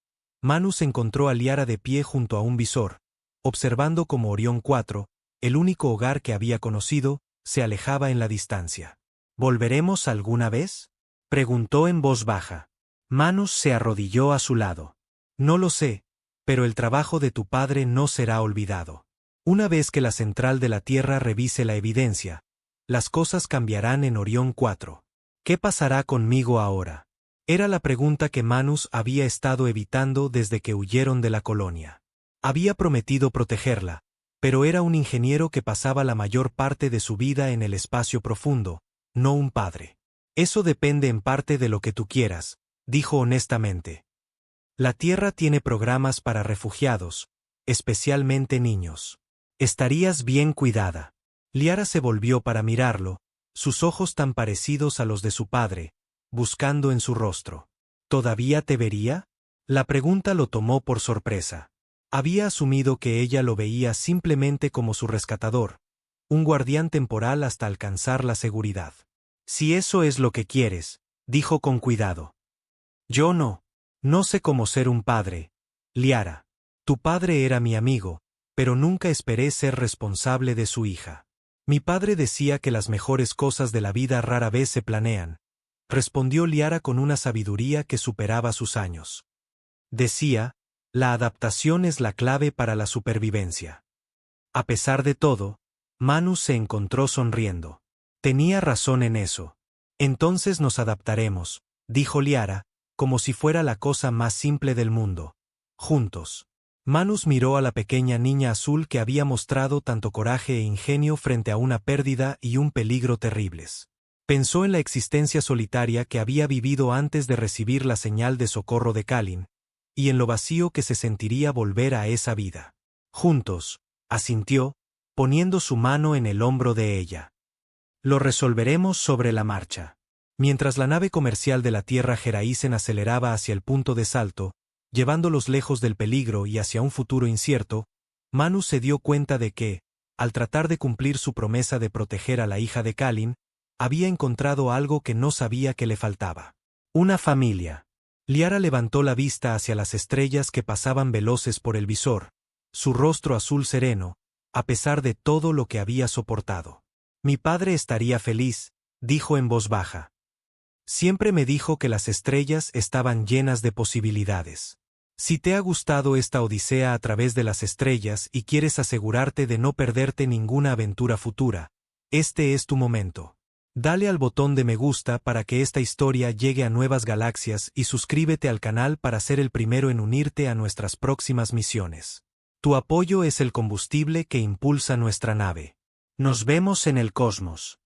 Manus encontró a Liara de pie junto a un visor, observando cómo Orión 4, el único hogar que había conocido, se alejaba en la distancia. ¿Volveremos alguna vez?, preguntó en voz baja. Manus se arrodilló a su lado. No lo sé, pero el trabajo de tu padre no será olvidado. Una vez que la central de la Tierra revise la evidencia, las cosas cambiarán en Orión 4. ¿Qué pasará conmigo ahora? Era la pregunta que Manus había estado evitando desde que huyeron de la colonia. Había prometido protegerla, pero era un ingeniero que pasaba la mayor parte de su vida en el espacio profundo, no un padre. Eso depende en parte de lo que tú quieras, dijo honestamente. La Tierra tiene programas para refugiados, especialmente niños. Estarías bien cuidada. Liara se volvió para mirarlo, sus ojos tan parecidos a los de su padre, buscando en su rostro. ¿Todavía te vería? La pregunta lo tomó por sorpresa. Había asumido que ella lo veía simplemente como su rescatador, un guardián temporal hasta alcanzar la seguridad. Si eso es lo que quieres, dijo con cuidado. Yo no sé cómo ser un padre, Liara. Tu padre era mi amigo, pero nunca esperé ser responsable de su hija. Mi padre decía que las mejores cosas de la vida rara vez se planean, respondió Liara con una sabiduría que superaba sus años. Decía, la adaptación es la clave para la supervivencia. A pesar de todo, Manus se encontró sonriendo. Tenía razón en eso. Entonces nos adaptaremos, dijo Liara, como si fuera la cosa más simple del mundo. Juntos. Manus miró a la pequeña niña azul que había mostrado tanto coraje e ingenio frente a una pérdida y un peligro terribles. Pensó en la existencia solitaria que había vivido antes de recibir la señal de socorro de Kalin, y en lo vacío que se sentiría volver a esa vida. Juntos, asintió, poniendo su mano en el hombro de ella. Lo resolveremos sobre la marcha. Mientras la nave comercial de la Tierra Geraisen aceleraba hacia el punto de salto, llevándolos lejos del peligro y hacia un futuro incierto, Manu se dio cuenta de que, al tratar de cumplir su promesa de proteger a la hija de Kalin, había encontrado algo que no sabía que le faltaba. Una familia. Liara levantó la vista hacia las estrellas que pasaban veloces por el visor, su rostro azul sereno, a pesar de todo lo que había soportado. Mi padre estaría feliz, dijo en voz baja. Siempre me dijo que las estrellas estaban llenas de posibilidades. Si te ha gustado esta odisea a través de las estrellas y quieres asegurarte de no perderte ninguna aventura futura, este es tu momento. Dale al botón de me gusta para que esta historia llegue a nuevas galaxias y suscríbete al canal para ser el primero en unirte a nuestras próximas misiones. Tu apoyo es el combustible que impulsa nuestra nave. Nos vemos en el cosmos.